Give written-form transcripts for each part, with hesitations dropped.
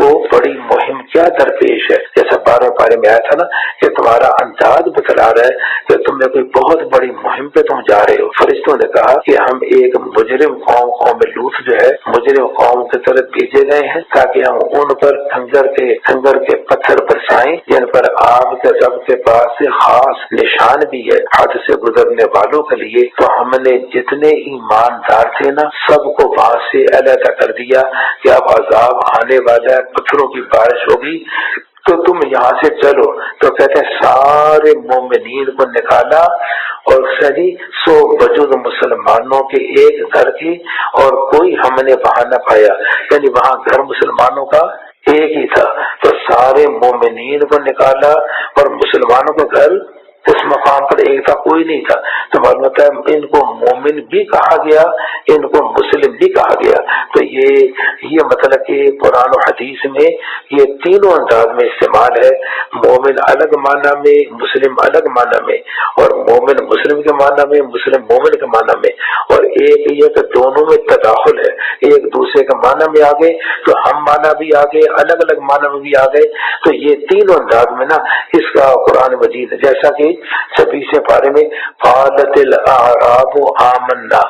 کو بڑی مہم کیا درپیش ہے. جیسا 12ویں پارے میں آیا تھا نا کہ تمہارا انداز بتلا رہا ہے کہ تم نے کوئی بہت بڑی مہم پہ تم جا رہے ہو. فرشتوں نے کہا کہ ہم ایک مجرم قوم لوط جو ہے مجرم قوم کی طرف بھیجے گئے ہیں تاکہ ہم ان پر خنجر کے پتھر برسائیں جن پر آپ کے رب کے پاس سے خاص نشان بھی ہے حد سے گزرنے والوں کے لیے. تو ہم نے جتنے ایماندار تھے نا سب کو وہاں سے علیحدہ کر دیا کہ اب عذاب آنے والا ہے, پتھروں کی بارش ہوگی تو تم یہاں سے چلو. تو کہتے ہیں سارے مومنین کو نکالا اور ساری 100 وجود مسلمانوں کے ایک گھر کی, اور کوئی ہم نے وہاں نہ پایا, یعنی وہاں گھر مسلمانوں کا ایک ہی تھا. تو سارے مومنین کو نکالا اور مسلمانوں کا گھر اس مقام پر ایک تھا, کوئی نہیں تھا. تو معلوم ہوتا ہے ان کو مومن بھی کہا گیا, ان کو مسلم بھی کہا گیا. تو یہ مطلب کہ قرآن و حدیث میں یہ تینوں انداز میں استعمال ہے. مومن الگ معنی میں, مسلم الگ معنی میں, اور مومن مسلم کے معنی میں, مسلم مومن کے معنی میں. اور ایک یہ کہ دونوں میں تداخل ہے, ایک دوسرے کے معنی میں آ گئے تو ہم معنی بھی آ گئے, الگ الگ معنی میں بھی آ گئے. تو یہ تینوں انداز میں نا اس کا قرآن مجید جیسا کہ 26 پارے میں قالت الاعراب آمنا,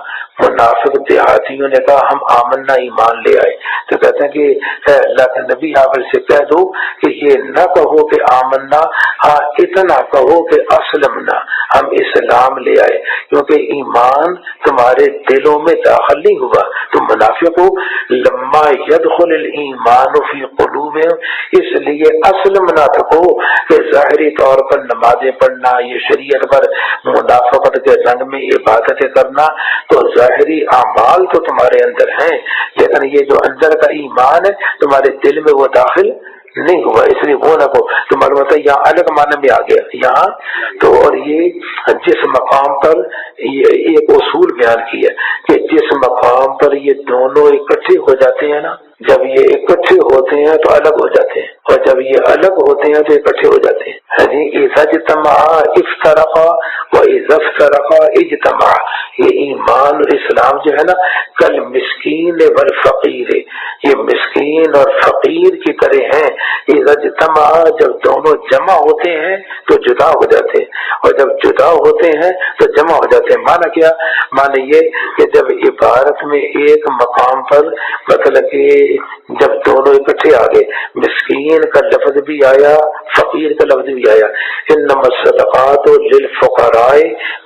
منافق دیہاتیوں نے کہا ہم آمنا ایمان لے آئے. تو کہتے ہیں کہ اللہ کے نبی آپ سے کہہ دو کہ یہ نہ کہو کہ آمنا, ہاں اتنا کہو کہ اسلمنا, ہم اسلام لے آئے, کیونکہ ایمان تمہارے دلوں میں داخل نہیں ہوا. تو منافقوں لما يدخل الایمان فی قلوبہم, اس لیے اسلمنا تو کہو کہ ظاہری طور پر نمازیں پڑھنا, یہ شریعت پر منافقت کے رنگ میں عبادتیں کرنا, تو ظاہری اعمال تو تمہارے اندر ہیں, لیکن یہ جو اندر کا ایمان ہے تمہارے دل میں وہ داخل نہیں ہوا, اس لیے وہ نہ کو. تو معلوم ہوتا ہے یہاں الگ معنی میں آ گیا یہاں تو. اور یہ جس مقام پر یہ ایک اصول بیان کیا کہ جس مقام پر یہ دونوں اکٹھے ہو جاتے ہیں نا, جب یہ اکٹھے ہوتے ہیں تو الگ ہو جاتے ہیں, اور جب یہ الگ ہوتے ہیں تو اکٹھے ہو جاتے ہیں. اذا اجتمع افترقا واذا افترقا اجتمع. یہ ایمان اور اسلام جو ہے نا کل مسکین والفقیر, یہ مسکین اور فقیر کی طرح ہیں. اذا اجتمع, جب دونوں جمع ہوتے ہیں تو جدا ہو جاتے ہیں, اور جب جدا ہوتے ہیں تو جمع ہو جاتے ہیں. معنی کیا؟ معنی یہ کہ جب عبارت میں ایک مقام پر مطلب کہ جب دونوں اکٹھے آ گئے, مسکین کا لفظ بھی آیا, فقیر کا لفظ بھی آیا. انما الصدقات للفقراء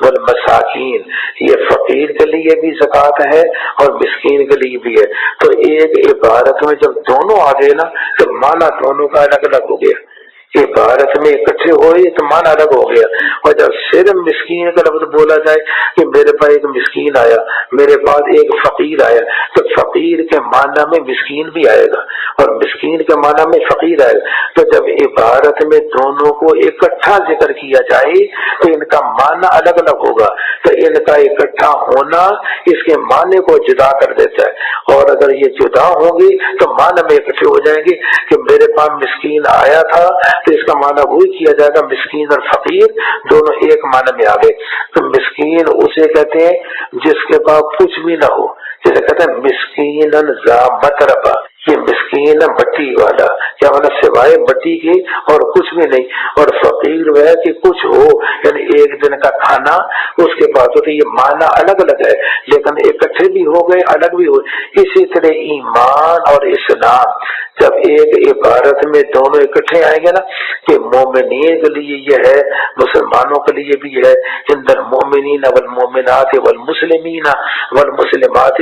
والمساکین, یہ فقیر کے لیے بھی زکوٰۃ ہے اور مسکین کے لیے بھی ہے. تو ایک عبارت میں جب دونوں آ گئے نا تو معنی دونوں کا الگ الگ ہو گیا. عبارت میں اکٹھے ہوئے تو معنی الگ ہو گیا. اور جب صرف مسکین کا لفظ بولا جائے کہ میرے پاس ایک مسکین آیا, میرے پاس ایک فقیر آیا, تو فقیر کے معنی میں مسکین بھی آئے گا اور مسکین کے معنی میں فقیر آئے گا. تو جب عبارت میں دونوں کو اکٹھا ذکر کیا جائے تو ان کا معنی الگ الگ ہوگا. تو ان کا اکٹھا ہونا اس کے معنی کو جدا کر دیتا ہے, اور اگر یہ جدا ہوں گی تو معنی میں اکٹھے ہو جائیں گے کہ میرے پاس مسکین آیا تھا, تو اس کا معنی وہی کیا جائے گا مسکین اور فقیر دونوں ایک معنی میں آ گئے. تو مسکین اسے کہتے ہیں جس کے پاس کچھ بھی نہ ہو, جسے کہتے ہیں مسکین ذا متربہ. یہ مسکین مٹی والا, کیا مطلب سوائے مٹی کے اور کچھ بھی نہیں. اور فقیر وہ ہے کہ کچھ ہو, یعنی ایک دن کا کھانا اس کے پاس. تو یہ معنی الگ الگ ہے لیکن اکٹھے بھی ہو گئے, الگ بھی ہو. اسی طرح ایمان اور اسلام جب ایک عبارت میں دونوں اکٹھے آئیں گے نا کہ مومنین کے لیے یہ ہے, مسلمانوں کے لیے بھی ہے, ان المؤمنین والمؤمنات والمسلمین والمسلمات,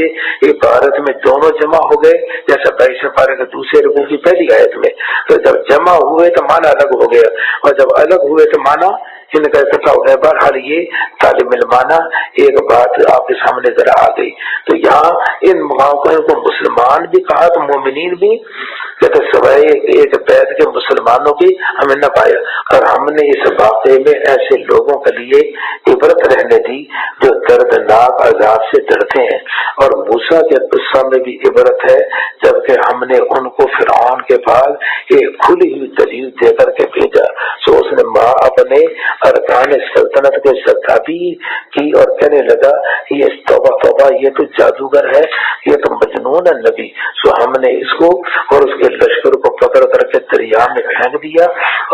عبارت میں دونوں جمع ہو گئے جیسا 22 پارے کے دوسرے رکوع کی پہلی آیت میں. تو جب جمع ہوئے تو معنی الگ ہو گیا, اور جب الگ ہوئے تو معنی ان کا اکٹھا ہو گیا. بہرحال یہ طالب علمانہ ایک بات آپ کے سامنے ذرا آ گئی. تو یہاں ان مقاموں کو مسلمان بھی کہا تو مومنین بھی, کہتے سوائے ایک بیت کے مسلمانوں کی ہمیں نہ پایا. اور ہم نے اس واقعے میں ایسے لوگوں کے لیے عبرت رہنے دی جو دردناک عذاب سے ڈرتے ہیں. اور موسیٰ کے قصہ میں بھی عبرت ہے, جبکہ ہم نے ان کو فرعون کے پاس ایک کھلی ہوئی دلیل دے کر کے بھیجا. سو اس نے اپنے ارکان سلطنت کے سرتابی کی اور کہنے لگا یہ توبہ توبہ, یہ تو جادوگر ہے, یہ تو مجنون ہے نبی. سو ہم نے اس کو اور اس کے لشکر کو دریا میں پھینک دیا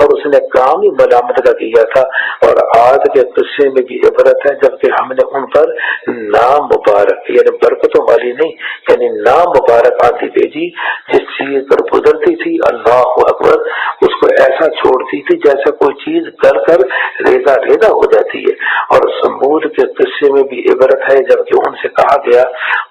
اور اس نے کام ہی ملامت کا کیا تھا۔ اور عاد کے قصے میں بھی عبرت ہے، جبکہ ہم نے ان پر نام مبارک یعنی برکتوں والی نہیں یعنی نام مبارک آتی بھیجی، جس چیز پر گزرتی تھی اللہ اکبر اس کو ایسا چھوڑتی تھی جیسا کوئی چیز گل کر ریزہ ریزہ ہو جاتی ہے۔ اور سمود کے قصے میں بھی عبرت ہے، جبکہ ان سے کہا گیا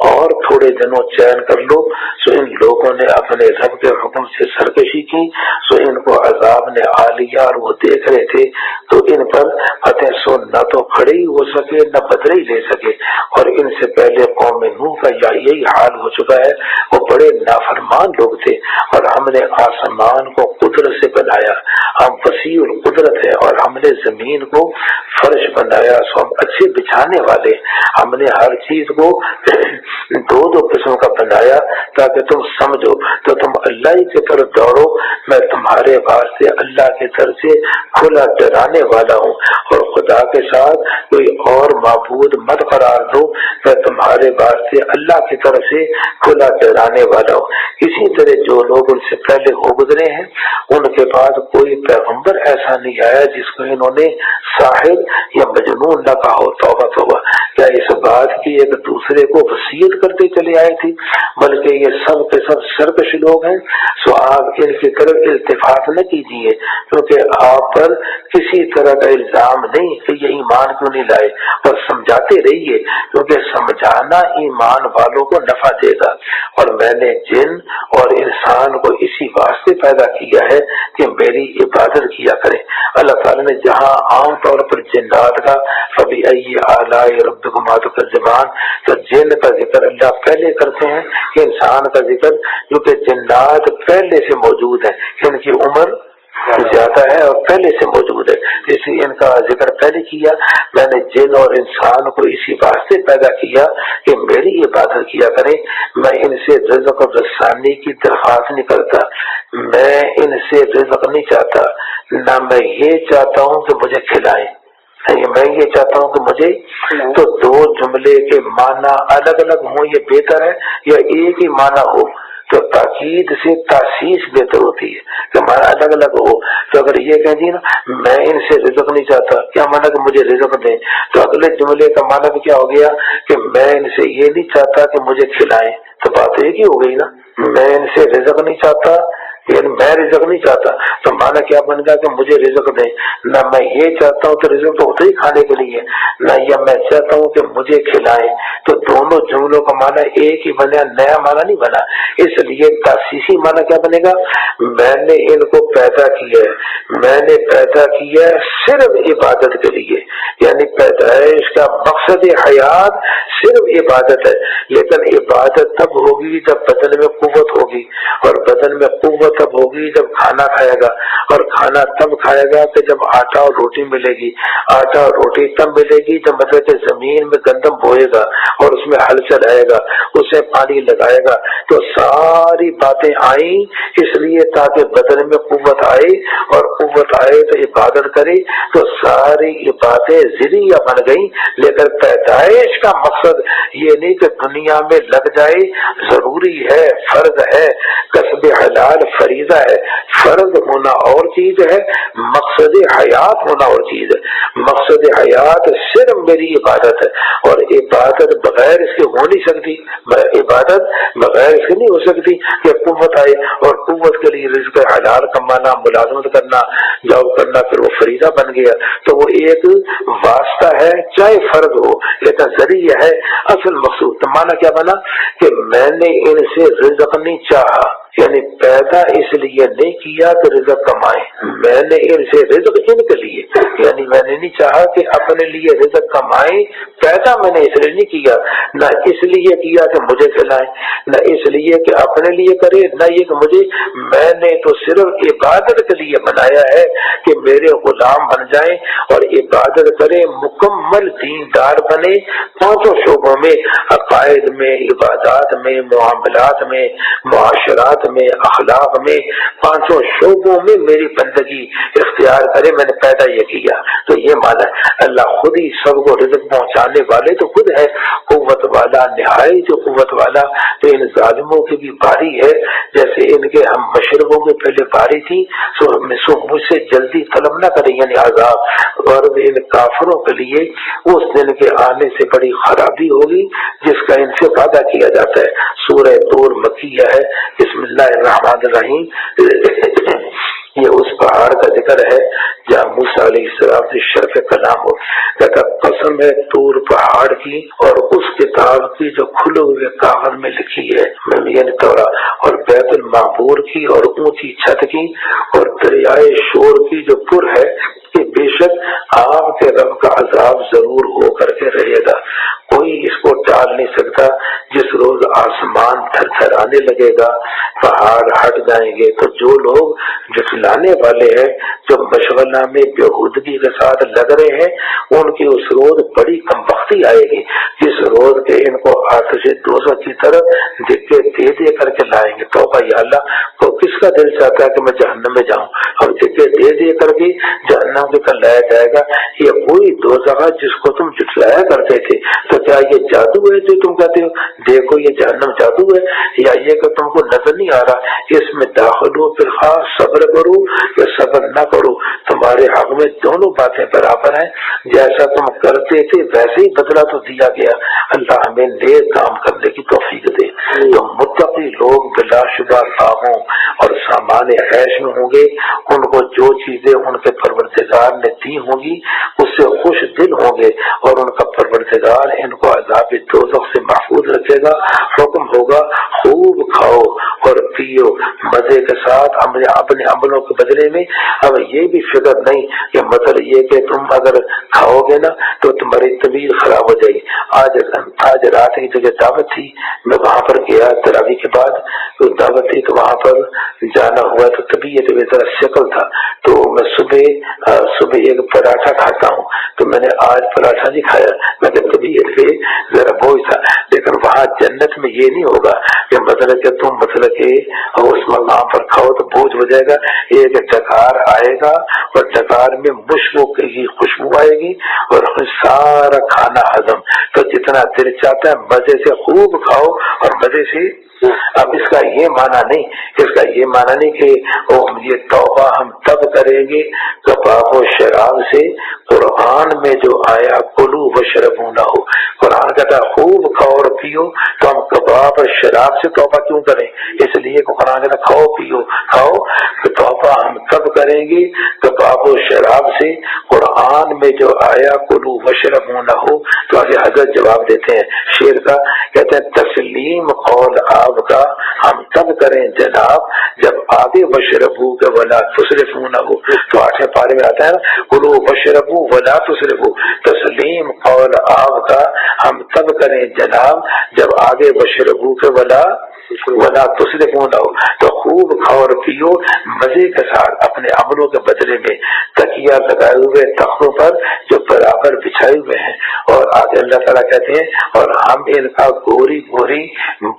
اور تھوڑے دنوں چین کر لو، سو ان لوگوں نے اپنے رب کے حکم سے سرکشی کی، سو ان کو عذاب نے آ لیا اور وہ دیکھ رہے تھے تو ان پر فتح سو نہ تو کھڑے ہی ہو سکے نہ بدلے ہی لے سکے۔ اور ان سے پہلے قوم نوح کا یہی حال ہو چکا ہے، وہ بڑے نافرمان لوگ تھے۔ اور ہم نے آسمان کو قدرت سے بنایا، ہم وسیع القدرت ہے، اور ہم نے زمین کو فرش بنایا، سو ہم اچھے بچھانے والے، ہم نے ہر چیز کو دو دو قسم کا بنایا تاکہ تم سمجھو، تو تم اللہ ہی کی طرف دوڑو، میں تمہارے واسطے اللہ کی طرف سے کھلا ڈرانے والا ہوں، اور خدا کے ساتھ کوئی اور معبود مت قرار دو، میں تمہارے واسطے اللہ کی طرف سے کھلا ڈرانے والا ہوں۔ اسی طرح جو لوگ ان سے پہلے ہو گزرے ہیں ان کے بعد کوئی پیغمبر ایسا نہیں آیا جس کو انہوں نے ساحر یا مجنون نہ کہا ہو۔ توبہ توبہ، کیا اس بات کی ایک دوسرے کو وصیت کرتے چلے آئے تھے، بلکہ یہ سب کے سب سرکش لوگ ہیں۔ سو آپ ان کی طرف التفات نہ کیجیے، کیونکہ آپ پر کسی طرح کا الزام نہیں کہ یہ ایمان کیوں نہیں لائے، اور سمجھاتے رہیے کیونکہ سمجھانا ایمان والوں کو نفع دے گا۔ اور میں نے جن اور انسان کو اسی واسطے پیدا کیا ہے کہ میری عبادت کیا کریں۔ اللہ تعالیٰ نے جہاں عام طور پر جنات کا فبأي آلاء ربكما تكذبان، تو جن کا ذکر اللہ پہلے کرتے ہیں کہ انسان کا ذکر، کیونکہ جنات پہلے سے موجود ہیں، ان کی عمر زیادہ ہے اور پہلے سے موجود ہے، اس لیے ان کا ذکر پہلے کیا۔ میں نے جن اور انسان کو اسی واسطے پیدا کیا کہ میری عبادت کیا کریں۔ میں ان سے رزق اور رسانی کی درخواست نہیں کرتا، میں ان سے رزق نہیں چاہتا، نہ میں یہ چاہتا ہوں کہ مجھے کھلائیں، میں یہ چاہتا ہوں کہ مجھے۔ تو دو جملے کے معنی الگ الگ ہوں یہ بہتر ہے، یا ایک ہی معنی ہو تو تاکید سے تاسیس بہتر ہوتی ہے کہ معنی الگ الگ ہو۔ تو اگر یہ کہہ دی نا میں ان سے رزق نہیں چاہتا، کیا معنی کہ مجھے رزق دیں، تو اگلے جملے کا معنی بھی کیا ہو گیا کہ میں ان سے یہ نہیں چاہتا کہ مجھے کھلائیں، تو بات ایک ہی ہو گئی نا، میں ان سے رزق نہیں چاہتا یعنی میں رزق نہیں چاہتا، تو معنی کیا بن گیا کہ مجھے رزق دیں، نہ میں یہ چاہتا ہوں کہ رزق تو ہوتا ہی کھانے کے لیے، نہ یا میں چاہتا ہوں کہ مجھے کھلائیں، تو دونوں جملوں کا معنی ایک ہی بنا، نیا معنی نہیں بنا۔ اس لیے تاسیسی معنی کیا بنے گا، میں نے ان کو پیدا کیا ہے، میں نے پیدا کیا ہے صرف عبادت کے لیے، یعنی پیدائش کا مقصد حیات صرف عبادت ہے، لیکن عبادت تب ہوگی جب بدن میں قوت ہوگی، اور بدن میں قوت تب ہوگی جب کھانا کھائے گا، اور کھانا تب کھائے گا کہ جب آٹا اور روٹی ملے گی، آٹا اور روٹی تب ملے گی جب مطلب کہ زمین میں گندم بوئے گا اور اس میں ہل چلائے گا، اسے پانی لگائے گا، تو ساری باتیں آئیں اس لیے تاکہ بدن میں قوت آئے، اور قوت آئے تو عبادت کرے، تو ساری باتیں ذریعہ بن گئیں۔ لیکن پیدائش کا مقصد یہ نہیں کہ دنیا میں لگ جائے، ضروری ہے، فرض ہے، کسب حلال فریضہ ہے، فرض ہونا اور چیز ہے، مقصد حیات ہونا اور چیز ہے۔ مقصد حیات صرف میری عبادت ہے، اور عبادت بغیر اس کے ہو نہیں سکتی، عبادت بغیر اس کے نہیں ہو سکتی کہ قوت آئے، اور قوت کے لیے رزق حلال کمانا، ملازمت کرنا، جاب کرنا، پھر وہ فریضہ بن گیا، تو وہ ایک واسطہ ہے چاہے فرض ہو، لیکن ذریعہ ہے، اصل مقصود۔ تو معنی کیا بنا کہ میں نے ان سے رزق نہیں چاہا، یعنی پیدا اس لیے نہیں کیا کہ رزق کمائے، میں نے ان سے رزق ان کے لیے، یعنی میں نے نہیں چاہا کہ اپنے لیے رزق کمائے، پیدا میں نے اس لیے نہیں کیا، نہ اس لیے کیا کہ مجھے کھلائے، نہ اس لیے کہ اپنے لیے کرے، نہ یہ کہ مجھے، میں نے تو صرف عبادت کے لیے بنایا ہے کہ میرے غلام بن جائیں اور عبادت کریں، مکمل دیندار بنے، پانچوں شعبوں میں، عقائد میں، عبادات میں، معاملات میں، معاشرات میں، اخلاق میں، پانچوں شعبوں میں میری زندگی اختیار کرے، میں نے پیدا یہ کیا۔ تو یہ مانا ہے اللہ خود ہی سب کو رزق پہنچانے والے تو خود ہے، قوت والا، نہایت قوت والا۔ تو ان ظالموں کی بھی باری ہے، جیسے ان کے ہم مشرقوں کے پہلے باری تھی، سو مجھ سے جلدی طلب نہ کریں یعنی عذاب، اور ان کافروں کے لیے اس دن کے آنے سے بڑی خرابی ہوگی جس کا ان سے وعدہ کیا جاتا ہے۔ سورہ طور مکیہ ہے۔ بسم اللہ الرحمن الرحیم۔ یہ اس پہاڑ کا ذکر ہے جہاں موسیٰ علیہ السلام سے شرف کلام ہو، کہتا قسم ہے طور پہاڑ کی اور اس کتاب کی جو کھلے ہوئے کاغذ میں لکھی ہے، یعنی تورات، اور بیت المعمور کی اور اونچی چھت کی اور دریائے شور کی جو پر ہے، کہ بے شک آپ کے رب کا عذاب ضرور ہو کر کے رہے گا، کوئی اس کو ٹال نہیں سکتا۔ جس روز آسمان تھر تھر آنے لگے گا، پہاڑ ہٹ جائیں گے، تو جو لوگ جھٹلانے والے ہیں، جو مشغلہ میں بےہودگی کے ساتھ لگ رہے ہیں، ان کی اس روز بڑی کمبختی آئے گی، جس روز کے ان کو آتش دوزخ کی طرف دھکے دے دے کر کے لائیں گے۔ توبہ یا اللہ، تو کس کا دل چاہتا ہے کہ میں جہنم میں جاؤں، اور دھکے دے دے کر کے جہنم کے کل لایا جائے گا۔ یہ وہی دوزخ جس کو تم جھٹلایا کرتے تھے، تو کیا یہ جادو ہے جو تم کہتے ہو دیکھو یہ جہنم جادو ہے، یا یہ کہ تم کو نظر نہیں آ رہا اس میں داخل ہو، پھر خاص صبر کرو یا صبر نہ کرو، تمہارے حق میں دونوں باتیں برابر ہیں، جیسا تم کرتے تھے ویسے ہی بدلہ تو دیا گیا۔ اللہ ہمیں نیک کام کرنے کی توفیق دے۔ تو متقی لوگ بلا شبہ باغوں اور سامان عیش میں ہوں گے، ان کو جو چیزیں ان کے پروردگار نے دی ہوں گی اس سے خوش دل ہوں گے، اور ان کا پروردگار ان کو عذاب دوزخ سے محفوظ رکھے گا۔ حکم ہوگا خوب کھاؤ اور پیو مزے کے ساتھ اپنے عملوں کے بدلے میں۔ اب یہ بھی فکر نہیں کہ مطلب یہ کہ تم اگر کھاؤ گے نا تو تمہاری طبیعت خراب ہو جائے گی۔ آج رات کی جگہ دعوت تھی، میں وہاں پر گیا تراویح کے بعد، تو دعوت تھی تو وہاں پر جانا ہوا، تو طبیعت ذرا شکل تھا، تو میں صبح ایک پراٹھا کھاتا ہوں، تو میں نے آج پراٹھا نہیں کھایا، میں نے طبیعت پہ ذرا بوجھ تھا۔ لیکن وہاں جنت میں یہ نہیں ہوگا کہ مطلب کہ تم مطلب کہ اس مقام پر کھاؤ تو بوجھ ہو جائے گا۔ ایک ڈکار آئے گا اور ڈکار میں مشکوں کی خوشبو آئے گی اور سارا کھانا ہضم، تو جتنا دل چاہتا ہے مزے سے خوب کھاؤ اور مزے سے۔ اب اس کا یہ معنی نہیں، اس کا یہ معنی نہیں کہ یہ توبہ ہم تب کریں گے کباب و شراب سے، قرآن میں جو آیا کلو و شربو نہ ہو، قرآن کہتا ہے خوب کھاؤ اور پیو، تو ہم کباب اور شراب سے توبہ کیوں کریں؟ اس لیے کہ قرآن کہتا ہے کھاؤ پیو کھاؤ، تو توبہ ہم تب کریں گے کباب و شراب سے، قرآن میں جو آیا کلو و شربو نہ ہو۔ تو آگے حضرت جواب دیتے ہیں شیر کا، کہتے ہیں تسلیم قول آپ کا ہم تب کریں جناب جب آگے وشربو کے ولا تصرفو نہ ہو۔ تو 8ویں پارے میں آتا ہے نا کلو وشربو ولا تصرفو، تسلیم قول آپ کا ہم تب کریں جناب جب آگے وشربو کے ولا تصرفو نہ ہو۔ تو خوب کھاؤ اور پیو مزے کے ساتھ اپنے عملوں کے بدلے میں، تکیہ لگائے ہوئے تختوں پر جو برابر بچھائے ہوئے ہیں۔ اور آگے اللہ تعالیٰ کہتے ہیں اور ہم ان کا گوری گوری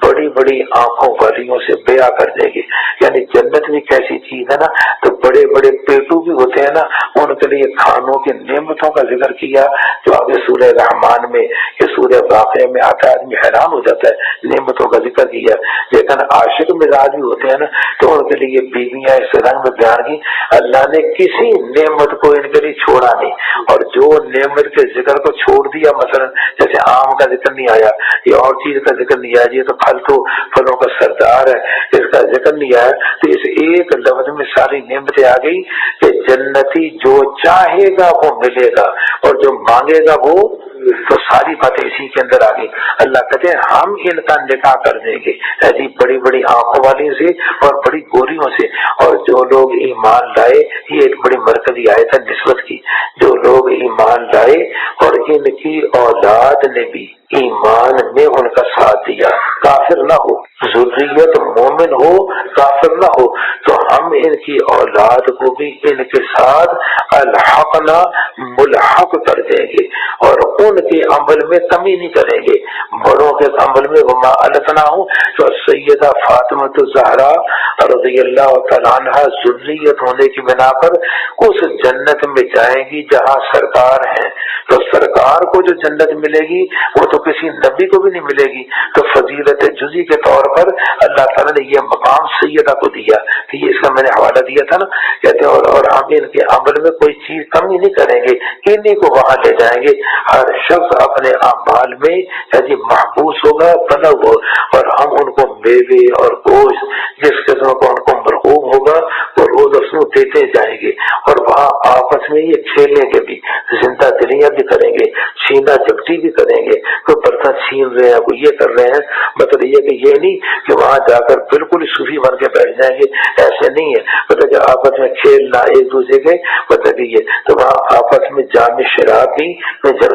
بڑی بڑی آنکھوں والیوں سے بیاہ کر دیں گے۔ یعنی جنت بھی کیسی چیز ہے نا، تو بڑے بڑے پیٹو بھی ہوتے ہیں نا، ان کے لیے کھانوں کی نعمتوں کا ذکر کیا جو آگے سورہ رحمان میں یہ سورہ واقعہ میں آتا ہے، آدمی حیران ہو جاتا ہے، نعمتوں کا ذکر کیا۔ لیکن عاشق مزاج بھی ہوتے ہیں نا، تو ان کے لیے بیویاں اس رنگ میں بیان کی، اللہ نے کسی نعمت کو ان کے لیے چھوڑا نہیں، اور جو نعمت کے ذکر کو چھوڑ دیا، مثلا جیسے آم کا ذکر نہیں آیا یا اور چیز کا ذکر نہیں آیا، یہ تو پھلوں کا سردار ہے، اس کا ذکر نہیں آیا، تو اس ایک لفظ میں ساری نعمتیں آ گئی کہ جنتی جو چاہے گا وہ ملے گا اور جو مانگے گا وہ، تو ساری باتیں اسی کے اندر آ گئی۔ اللہ کہتے ہیں ہم ان کا نکاح کر دیں گے ایسی بڑی بڑی آنکھوں والی سے اور بڑی گوریوں سے، اور جو لوگ ایمان لائے، یہ ایک بڑی مرکزی آیت ہے نسبت کی، جو لوگ ایمان لائے اور ان کی اولاد نے بھی ایمان میں ان کا ساتھ دیا، کافر نہ ہو، ذریت مومن ہو کافر نہ ہو، تو हम इनकी औलाद को भी इनके साथ अलहकना मुलहक कर देंगे और उनके अमल में कमी नहीं करेंगे। बड़ों के अमल में वमा अलतना हूँ तो सैयदा फातिमा तो ज़हरा रज़ियल्लाहु तआला अन्हा ज़ुर्रियत होने की बिना पर उस जन्नत में जाएंगी जहाँ सरकार है। तो सरकार को जो जन्नत मिलेगी वो तो किसी नबी को भी नहीं मिलेगी। तो फजीलत जुज़ी के तौर पर अल्लाह ताला ने ये मकाम सैयदा को दिया। तो ये इसका मैंने हवाला दिया था ना, कहते हैं और हम इनके अमल में कोई चीज कमी नहीं करेंगे, इन्हीं को वहां ले जाएंगे। हर शख्स अपने अमाल में यदि महबूस होगा बना हो और हम उनको मेवे और गोश्त जिस किस्म को उनको मरगूब होगा वो रोज उसको देते जाएंगे और वहाँ आपस में ये खेलेंगे भी, जिंदा दिलियां भी करेंगे, छीना झपटी भी करेंगे। कोई बर्तन छीन रहे हैं, कोई ये कर रहे हैं, मतलब ये कि ये नहीं कि वहां जाकर बिल्कुल सूफी बन के बैठ जाएंगे, ऐसे नहीं है। मतलब कि आपस में खेलना एक दूसरे के मतलब ये तो वहाँ आपस में जाम शराब भी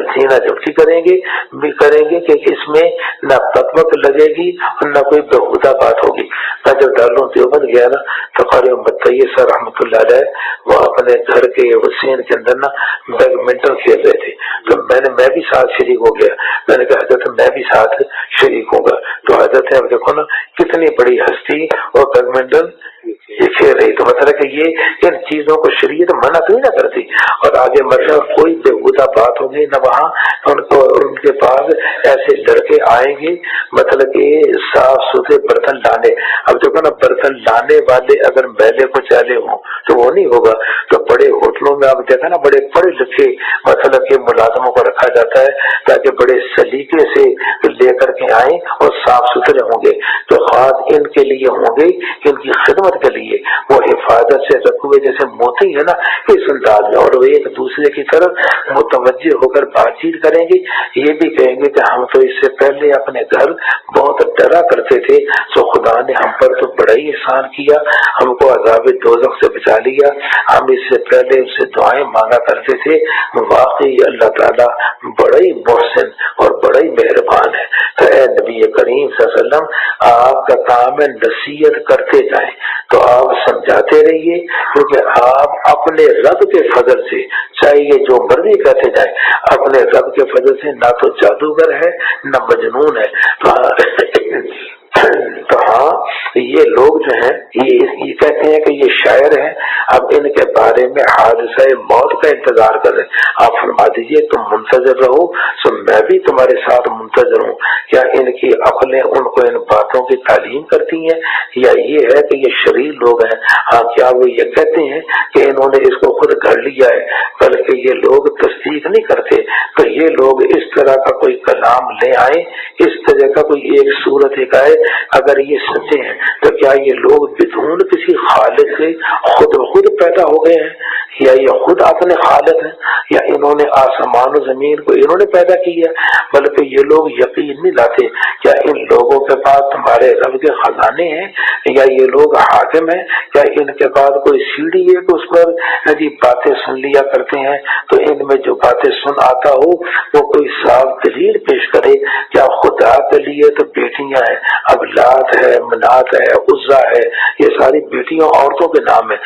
छीना झपटी करेंगे कि इसमें न तकवत लगेगी और न कोई बेहुदा बात होगी। मैं जब दारुल देवबंद गया ना तो क़ारी मुत्तय्यब सर रहमतुल्लाह अलैह वो अपने घर के हुसैन के अंदर ना बैडमिंटन खेल रहे थे, तो मैं भी साथ शरीक हो गया। मैंने कहा हजरत मैं भी साथ शरीक होगा। तो हजरत अब देखो ना कितनी बड़ी हस्ती और बैडमिंटन ये खेल रही, तो मतलब कि ये इन चीजों को शरीयत मना तो ही ना करती। और आगे मतलब कोई बेहुदा बात होगी न वहाँ उनको उनके पास ऐसे लड़के आएंगे मतलब कि साफ सुथरे बर्तन लाने। अब देखो ना बर्तन लाने वाले अगर मैले को चाले हों तो वो नहीं होगा। तो बड़े होटलों में आप देखा ना बड़े पढ़े लिखे मतलब के मुलाजमों को रखा जाता है ताकि बड़े सलीके से लेकर के आए और साफ सुथरे होंगे। तो खास इनके लिए होंगे, इनकी खिदमत के लिए वो हिफाजत से रखे हुए जैसे मोती है ना इस अंदाज में, और वो एक दूसरे की तरफ मुतवज्जे होकर बातचीत करेंगे। ये भी कहेंगे कि हम तो इससे पहले अपने घर बहुत डरा करते थे, तो खुदा ने हम पर तो बड़ा ही एहसान किया, हमको अज़ाब दोज़ख से बचा लिया। हम इससे पहले उससे दुआएं मांगा करते थे, वाकई अल्लाह ताला बड़ा ही मोहसिन और बड़ा ही मेहरबान है। तो ए नबी करीम सल्लल्लाहु अलैहि वसल्लम आपका काम है नसीहत करते जाएं, तो आप समझाते रहिए क्योंकि आप अपने रब के फजल से चाहे ये जो मर्जी कहते जाए अपने रब के फजल से ना तो जादूगर है न मजनून है। तो हाँ ये लोग जो हैं ये कहते हैं कि ये शायर है, अब इनके बारे में हादसा मौत का इंतजार कर रहे हैं। आप फरमा दीजिए तुम मुंतजर रहो तो मैं भी तुम्हारे साथ मुंतजर हूँ। क्या इनकी अक्लें उनको इन बातों की तालीम करती हैं या ये है कि ये शरीर लोग हैं? हाँ क्या वो ये कहते हैं कि इन्होंने इसको खुद कर लिया है, बल्कि ये लोग तस्दीक नहीं करते। तो ये लोग इस तरह का कोई कलाम ले आए, इस तरह का कोई एक सूरत एक आए, अगर ये सच्चे हैं तो क्या ये लोग बिदून किसी खालिक से खुद पैदा हो गए हैं या ये खुद अपने खालिक हैं या इन्होंने आसमान और जमीन को इन्होंने पैदा किया? बल्कि ये लोग यकीन नहीं लाते। क्या इन लोगों के पास तुम्हारे रब के खजाने हैं या ये लोग हाकिम हैं? क्या इनके पास कोई सीढ़ी है कि उस पर यदि बातें सुन लिया करते हैं तो इनमें जो बातें सुन आता हो वो कोई साफ दलील पेश करे? क्या खुदा के लिए तो बेटियां हैं, अब लात है, मनात है, उज्जा है, ये सारी बेटियां औरतों के नाम है।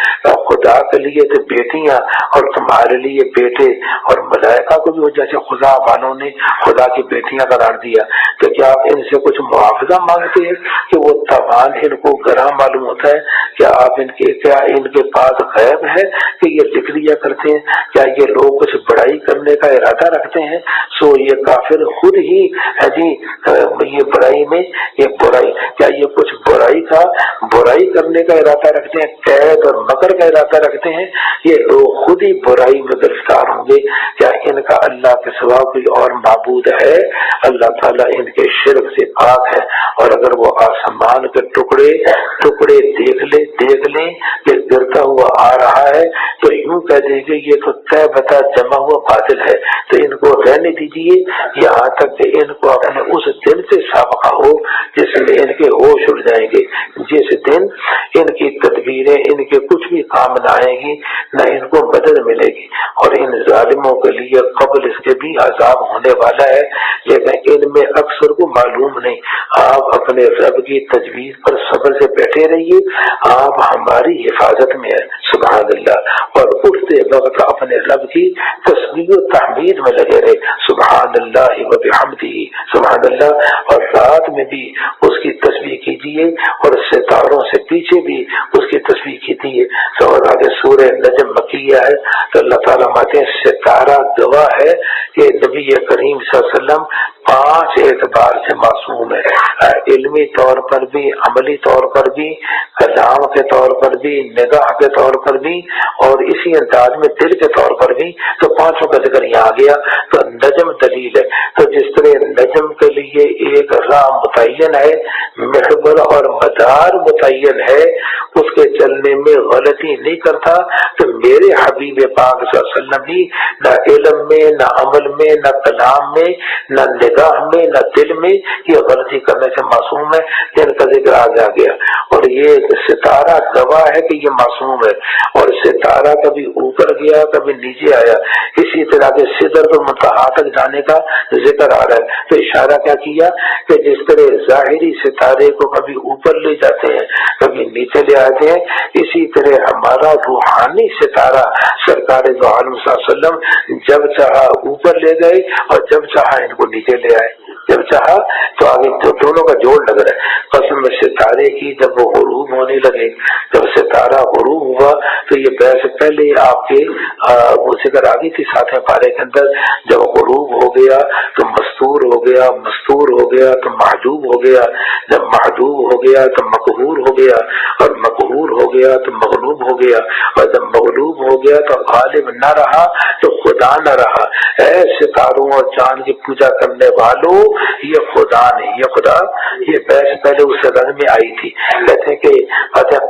खुदा के लिए तो बेटियां और तुम्हारे लिए बेटे, और मलाइका को भी जैसे खुदा वालों ने खुदा की बेटियां करार दिया। तो क्या आप इनसे कुछ मुआवजा मांगते हैं कि वो तवान इनको गरा मालूम होता है? क्या आप इनके पास गैब है कि ये लिख लिया करते हैं? क्या ये लोग कुछ बड़ाई करने का इरादा रखते हैं? सो ये काफिर खुद ही है जी ये बड़ाई में ये बुराई, क्या ये कुछ बुराई करने का इरादा रखते हैं, कैद और मकर का इरादा रखते हैं? ये लोग खुद ही बुराई में गिरफ्तार होंगे। क्या इनका अल्लाह के सिवा कोई और माबूद है? अल्लाह ताला इनके शिर्क से पाक है। और अगर वो आसमान के टुकड़े देख ले कि गिरता हुआ आ रहा है तो यूं कह देंगे ये तो तय बता जमा हुआ बादल है। तो इनको रहने दीजिए यहाँ तक कि इनको अपने उस दिन से साबका हो जिसमें इनके होश उड़ जाएंगे, जिस दिन इनकी तदबीरें इनके कुछ भी काम न आएगी, न इनको मदद मिलेगी। और इन जालिमों के लिए कबल इसके भी अजाब होने वाला है, लेकिन इनमें अक्सर को मालूम नहीं। आप अपने रब की तजवीज पर सब्र से बैठे रहिए, आप हमारी हिफाजत में है। सुभान अल्लाह। और उठते वक्त अपने रब की तस्बीह और तहमीद में लगे रहे, सुभान अल्लाह व बिहम्दिही, सुभान अल्लाह। और रात में भी उसकी तस्बीह कीजिए और सितारों से पीछे भी उसकी तस्बीह कीजिए। तो और आगे सूरह नजम मकिया है, तो अल्लाह ताला माते हैं सितारा गवाह है कि नबी करीम सल्लल्लाहु अलैहि वसल्लम 5 एतबार से मासूम है, इल्मी तौर पर भी, अमली तौर पर भी, कलाम के तौर पर भी, निगाह के तौर पर भी, और इसी अंदाज में दिल के तौर पर भी। तो 5 का जिक्र यहाँ आ गया। तो नजम दलील है। तो जिस तरह नजम के लिए एक राह मुतय्यन है, महवर और मदार मुतय्यन है, उसके चलने में गलती नहीं करता, तो मेरे हबीब पाक सल्लल्लाहु अलैहि वसल्लम भी न इल्म में, न अमल में, न कलाम में, न निगाह में, न दिल में ये गलती करने से मासूम है, जिनका जिक्र आगे आ गया। और ये सितारा गवाह है कि ये मासूम है। और सितारा कभी ऊपर गया, कभी नीचे आया। इसी तरह के सिदरतुल मुंतहा तक जाने का जिक्र आ रहा है। तो इशारा क्या किया कि जिस तरह जाहिरी सितारे को कभी ऊपर ले जाते हैं, कभी नीचे ले आते हैं, इसी तरह हमारा रूहानी सितारा सरकार दो आलम सल्लल्लाहु अलैहि वसल्लम जब चाहा ऊपर ले गए और जब चाहा इनको नीचे ले आए। जब चाहा तो आगे दोनों का जोड़ लग रहा है। कसम सितारे की जब वो गुरूब होने लगे, जब सितारा गुरूब हुआ, तो ये बहस पहले आपके वो जिक्र आ गई थी 7वें पारे के अंदर। जब गुरूब हो गया तो मस्तूर हो गया, मस्तूर हो गया तो महजूब हो गया, जब महजूब हो गया तो मकहूर हो गया, और मकहूर हो गया तो मगलूब हो गया, और जब मगलूब हो गया तो गालिब न रहा तो खुदा न रहा। ऐ सितारों और चांद की पूजा करने वालों, ये खुदा नहीं, ये खुदा, ये बहस पहले उस रंग में आई थी। कहते कि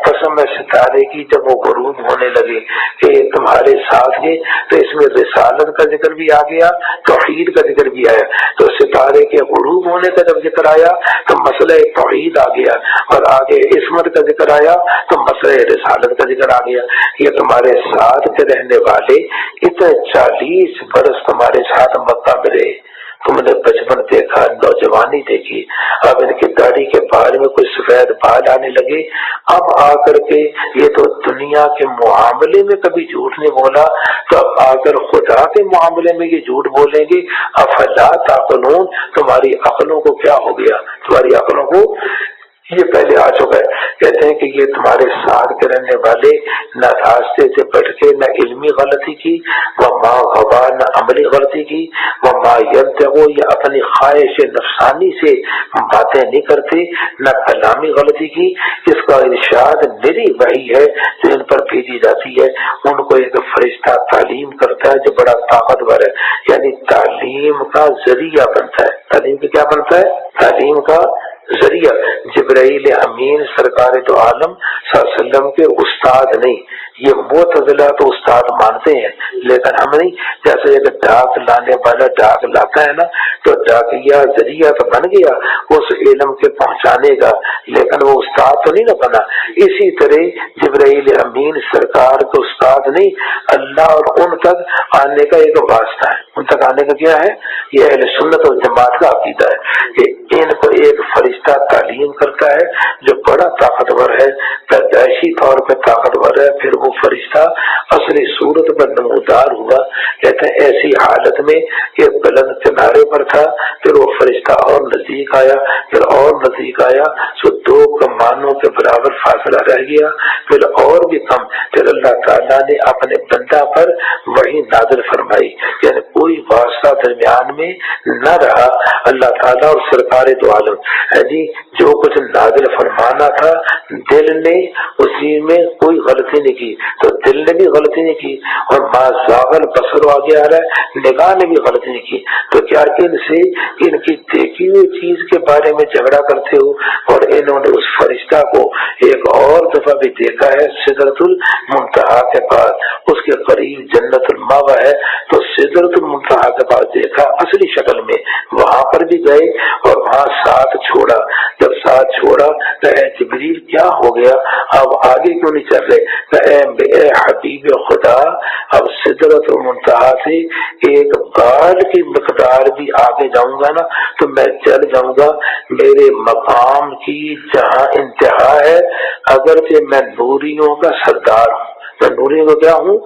कसम है सितारे की जब वो गुरूब होने लगे कि तुम्हारे साथ के, तो इसमें रिसालत का जिक्र भी आ गया, तौहीद का जिक्र भी आया। तो सितारे के गुरूब होने का जब जिक्र आया तो मसला तौहीद आ गया, और आगे इस्मत का जिक्र आया तो मसला रिसालत का जिक्र आ गया। ये तुम्हारे साथ के रहने वाले इतने 40 बरस तुम्हारे साथ मक्का में रहे, तुमने बचपन देखा, नौजवानी देखी, अब इनकी दाढ़ी के बाल में कोई सफेद बाल आने लगे। अब आकर के ये तो दुनिया के मुआमले में कभी झूठ नहीं बोला, तो अब आकर खुदा के मुआमले में ये झूठ बोलेंगे। अफला ताक़िलून, तुम्हारी अक्लों को क्या हो गया, तुम्हारी अक्लों को, ये पहले आ चुका है। कहते हैं कि ये तुम्हारे साथ के रहने वाले न रास्ते से भटके, न इल्मी गलती की, व माँ गवा, न अमली गलती की, व माँ यंतगो, ये अपनी ख्वाहिश नफसानी से बातें नहीं करते, न कलामी गलती की। इसका इरशाद मेरी वही है जो इन पर भेजी जाती है। उनको एक फरिश्ता तालीम करता है जो बड़ा ताकतवर है, यानी तालीम का जरिया बनता है। तालीम का क्या बनता है? तालीम का जरिया। जिब्राइल अमीन सरकार दो आलम सल्लम के उस्ताद नहीं, ये मुतज़िला तो उस्ताद मानते हैं, लेकिन हम नहीं। जैसे एक डाक लाने वाला डाक लाता है ना, तो डाकिया जरिया तो बन गया उस इल्म के पहुंचाने का, लेकिन वो उस्ताद तो नहीं ना बना। इसी तरह जिब्राइल अमीन सरकार के उस्ताद नहीं, अल्लाह और उन तक आने का एक वास्ता है। उन तक आने का क्या है? ये अहले सुन्नत और जमात का अकीदा है कि इनको एक फरिश्ता तालीम करता है जो बड़ा ताकतवर है, पैदाइशी तौर पर ताकतवर है, फिर वो फरिश्ता असली सूरत पर नमूदार हुआ। कहते हैं ऐसी हालत में कि बुलंद किनारे पर था, फिर वो फरिश्ता और नजदीक आया, फिर और नजदीक आया, तो 2 कमानों के बराबर फासला रह गया, फिर और भी कम। फिर अल्लाह ताला ने अपने बंदा पर वही नाज़िल फरमाई, यानी कोई वास्ता दरमियान में न रहा। अल्लाह ताला और सरकार दो आलम है जी, जो कुछ नाज़िल फरमाना था दिल ने उसी में कोई गलती नहीं की, तो दिल ने भी गलती नहीं की, और माज़ागल बसर आगे आ रहा है, निगाह ने भी गलती नहीं की। तो क्या इनसे इनकी देखी हुई चीज के बारे में झगड़ा करते हो? और इन्होंने उस फरिश्ता को एक और दफा भी देखा है सिदरतुल मुंतहा के पास, उसके करीब जन्नतुल मावा है, तो सिदरतुल मुंतहा के पास देखा असली शक्ल में, वहां पर भी गए और वहां साथ छोड़ा। जब साथ छोड़ा। कहे जिब्रील क्या हो गया, अब आगे क्यों नहीं चल रहे? कहे हबीब खुदा, अब सिदरतुल मुंतहा से एक बाल की मिकदार भी आगे जाऊंगा ना तो मैं चल जाऊंगा। मेरे मकाम की जहाँ इंतहा है, अगर कि मैं नूरियों का सरदार हूँ, मैं नूरियों का क्या हूँ?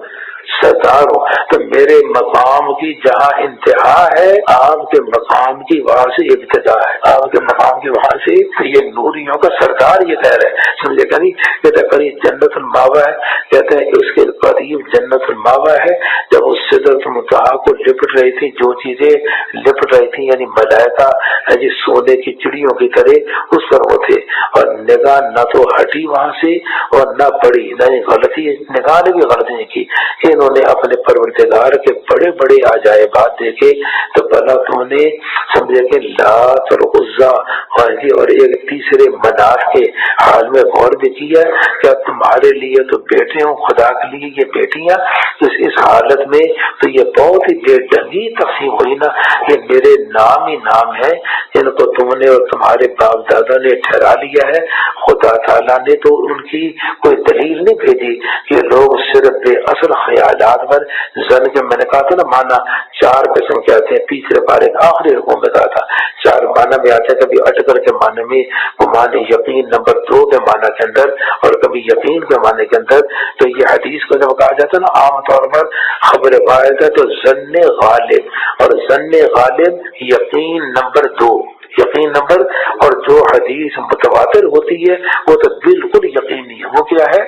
सरदार हूँ, तो मेरे मकाम की जहाँ इंतहा है, आपके मकाम की वहां से इब्तिदा है, आपके मकाम की वहां से। ये नूरियों का सरदार ये कह रहे हैं, समझे क्या नहीं? कहते करीब जन्नतुल मावा है, कहते हैं उसके करीब जन्नतुल मावा है। जब उस सिदरतुल मुंतहा को लिपट रही थी, जो चीजें लिपट रही थी, यानी मलाइका जी सोने की चिड़ियों की तरह उस पर वो थे, और निगाह न तो हटी वहां से और न बढ़ी, न गलती, निगाह ने भी गलती नहीं की। इन्होंने अपने परवरदिगार के बड़े बड़े अजायबात देखे, तो भला तुमने समझे कि लात और उज्जा और एक तीसरे मनात के हाल में गौर भी किया? क्या तुम्हारे लिए तो बेटे हो, खुदा के लिए ये बेटियां? इस हालत में तो ये बहुत ही बेढंगी तकसीम हुई ना। ये मेरे नाम ही नाम है, इनको तुमने और तुम्हारे बाप दादा ने ठहरा लिया है। खुदा ताला ने तो उनकी कोई दलील नहीं भेजी कि लोग सिर्फ बेअसल ख्यालात पर जन के, मैंने कहा था ना माना चार किस्म के आते हैं, तीसरे पारे आखिरी रकूम में कहा था चार माना में आते हैं, कभी अटकर के माने में, वो माने यकीन नंबर 2 के माना के अंदर, और कभी यकीन के माने के अंदर। तो ये हदीस को जब कहा जाता है ना आमतौर पर खबर वाहिद है, तो जन्ने गालिब, और जन्ने गालिब यकीन नंबर 2, यकीन नंबर। और जो हदीस मुतवातिर होती है वो तो बिल्कुल यकीनी है। वो क्या है?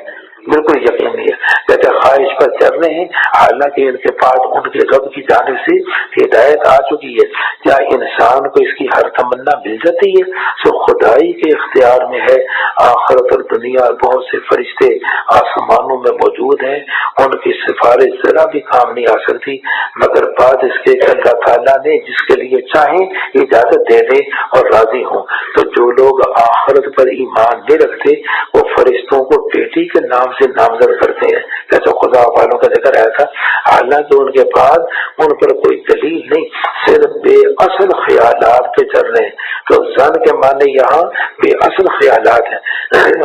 बिल्कुल यकीन नहीं है। कहते ख्वाहिश पर चल रहे हैं, हालांकि इनके पास उनके रब की जानिब से हिदायत आ चुकी है। क्या इंसान को इसकी हर तमन्ना मिल जाती है? सो खुदाई के इख्तियार में है। आखिरत और दुनिया, बहुत से फरिश्ते आसमानों में मौजूद हैं, उनकी सिफारिश जरा भी काम नहीं आ सकती, मगर बाद इसके अल्लाह ताला ने जिसके लिए चाहे इजाजत दे दे और राजी हो। तो जो लोग आखिरत पर ईमान नहीं रखते, वो फरिश्तों को बेटी के नाम से नामजद करते हैं, जैसे खुदा वालों का जिक्र आया था। हालांकि उनके पास उन पर कोई दलील नहीं, सिर्फ बेअसल ख्यालात पे चल रहे हैं। तो जन के माने यहाँ बेअसल ख्यालात है,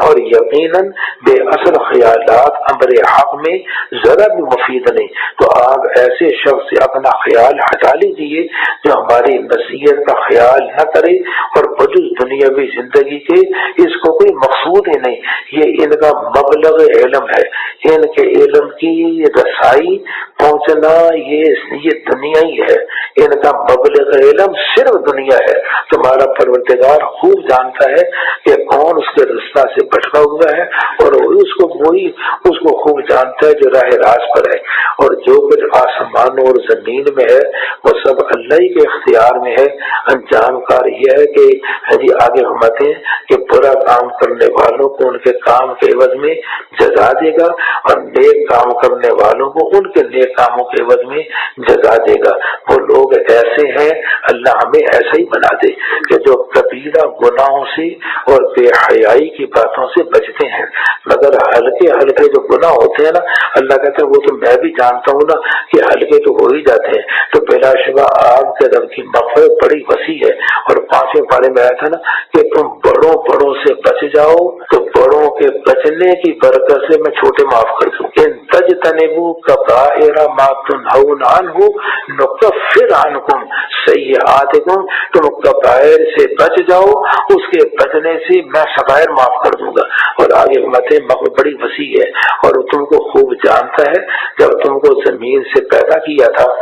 और यकीनन बेअसल ख्यालात अमरे हक में जरा भी मुफीद नहीं। तो आप ऐसे शख्स से अपना ख्याल हटा लीजिए जो हमारी नसीहत का ख्याल न करे, और वजूद दुनियावी जिंदगी के इसको कोई मकसूद ही नहीं। ये इनका मबलग इल्म है, इनके इल्म की रसाई पहुंचना ये दुनिया ही है। इनका मबलग इल्म सिर्फ दुनिया है। तुम्हारा परवरदिगार खूब जानता है कि कौन उसके रास्ता से भटका हुआ है, और वही उसको खूब जानता है जो राह राज पर है। और जो कुछ आसमान और जमीन में है वो सब अल्लाह ही के इख्तियार में है। अंजाम कार यह है कि हजी आगे फरमाते हैं कि बुरा काम करने वालों को उनके काम के एवज में जजा देगा, और नेक काम करने वालों को उनके नेक कामों के एवज में जजा देगा। वो लोग ऐसे हैं, अल्लाह हमें ऐसा ही बना दे कि जो कबीरा गुनाहों से और बेहयाई की बातों से बचते हैं। मगर हल्के हल्के जो गुनाह होते हैं ना, अल्लाह कहता है वो तो मैं भी जानता हूँ ना कि हल्के तो हो ही जाते हैं। तो बेलाशुबा आपके रब की मग़फ़िरत बड़ी वसी है। और 5वें पारे में आया था ना कि तुम बड़ों बड़ों से बच जाओ, तो बड़ों के बचने की बरकत से मैं छोटे माफ कर दूं। इन तजतनिबू कबाइरा मा तुनहून अन्हु नुकफ्फिर अन्कुम सय्यआतिकुम, तुम कबाइर से बच जाओ, उसके बचने से मैं सगायर माफ कर दूंगा। और आगे मते बड़ी वसी है, और तुमको खूब जानता है। जब तुमको जमीन से पैदा किया था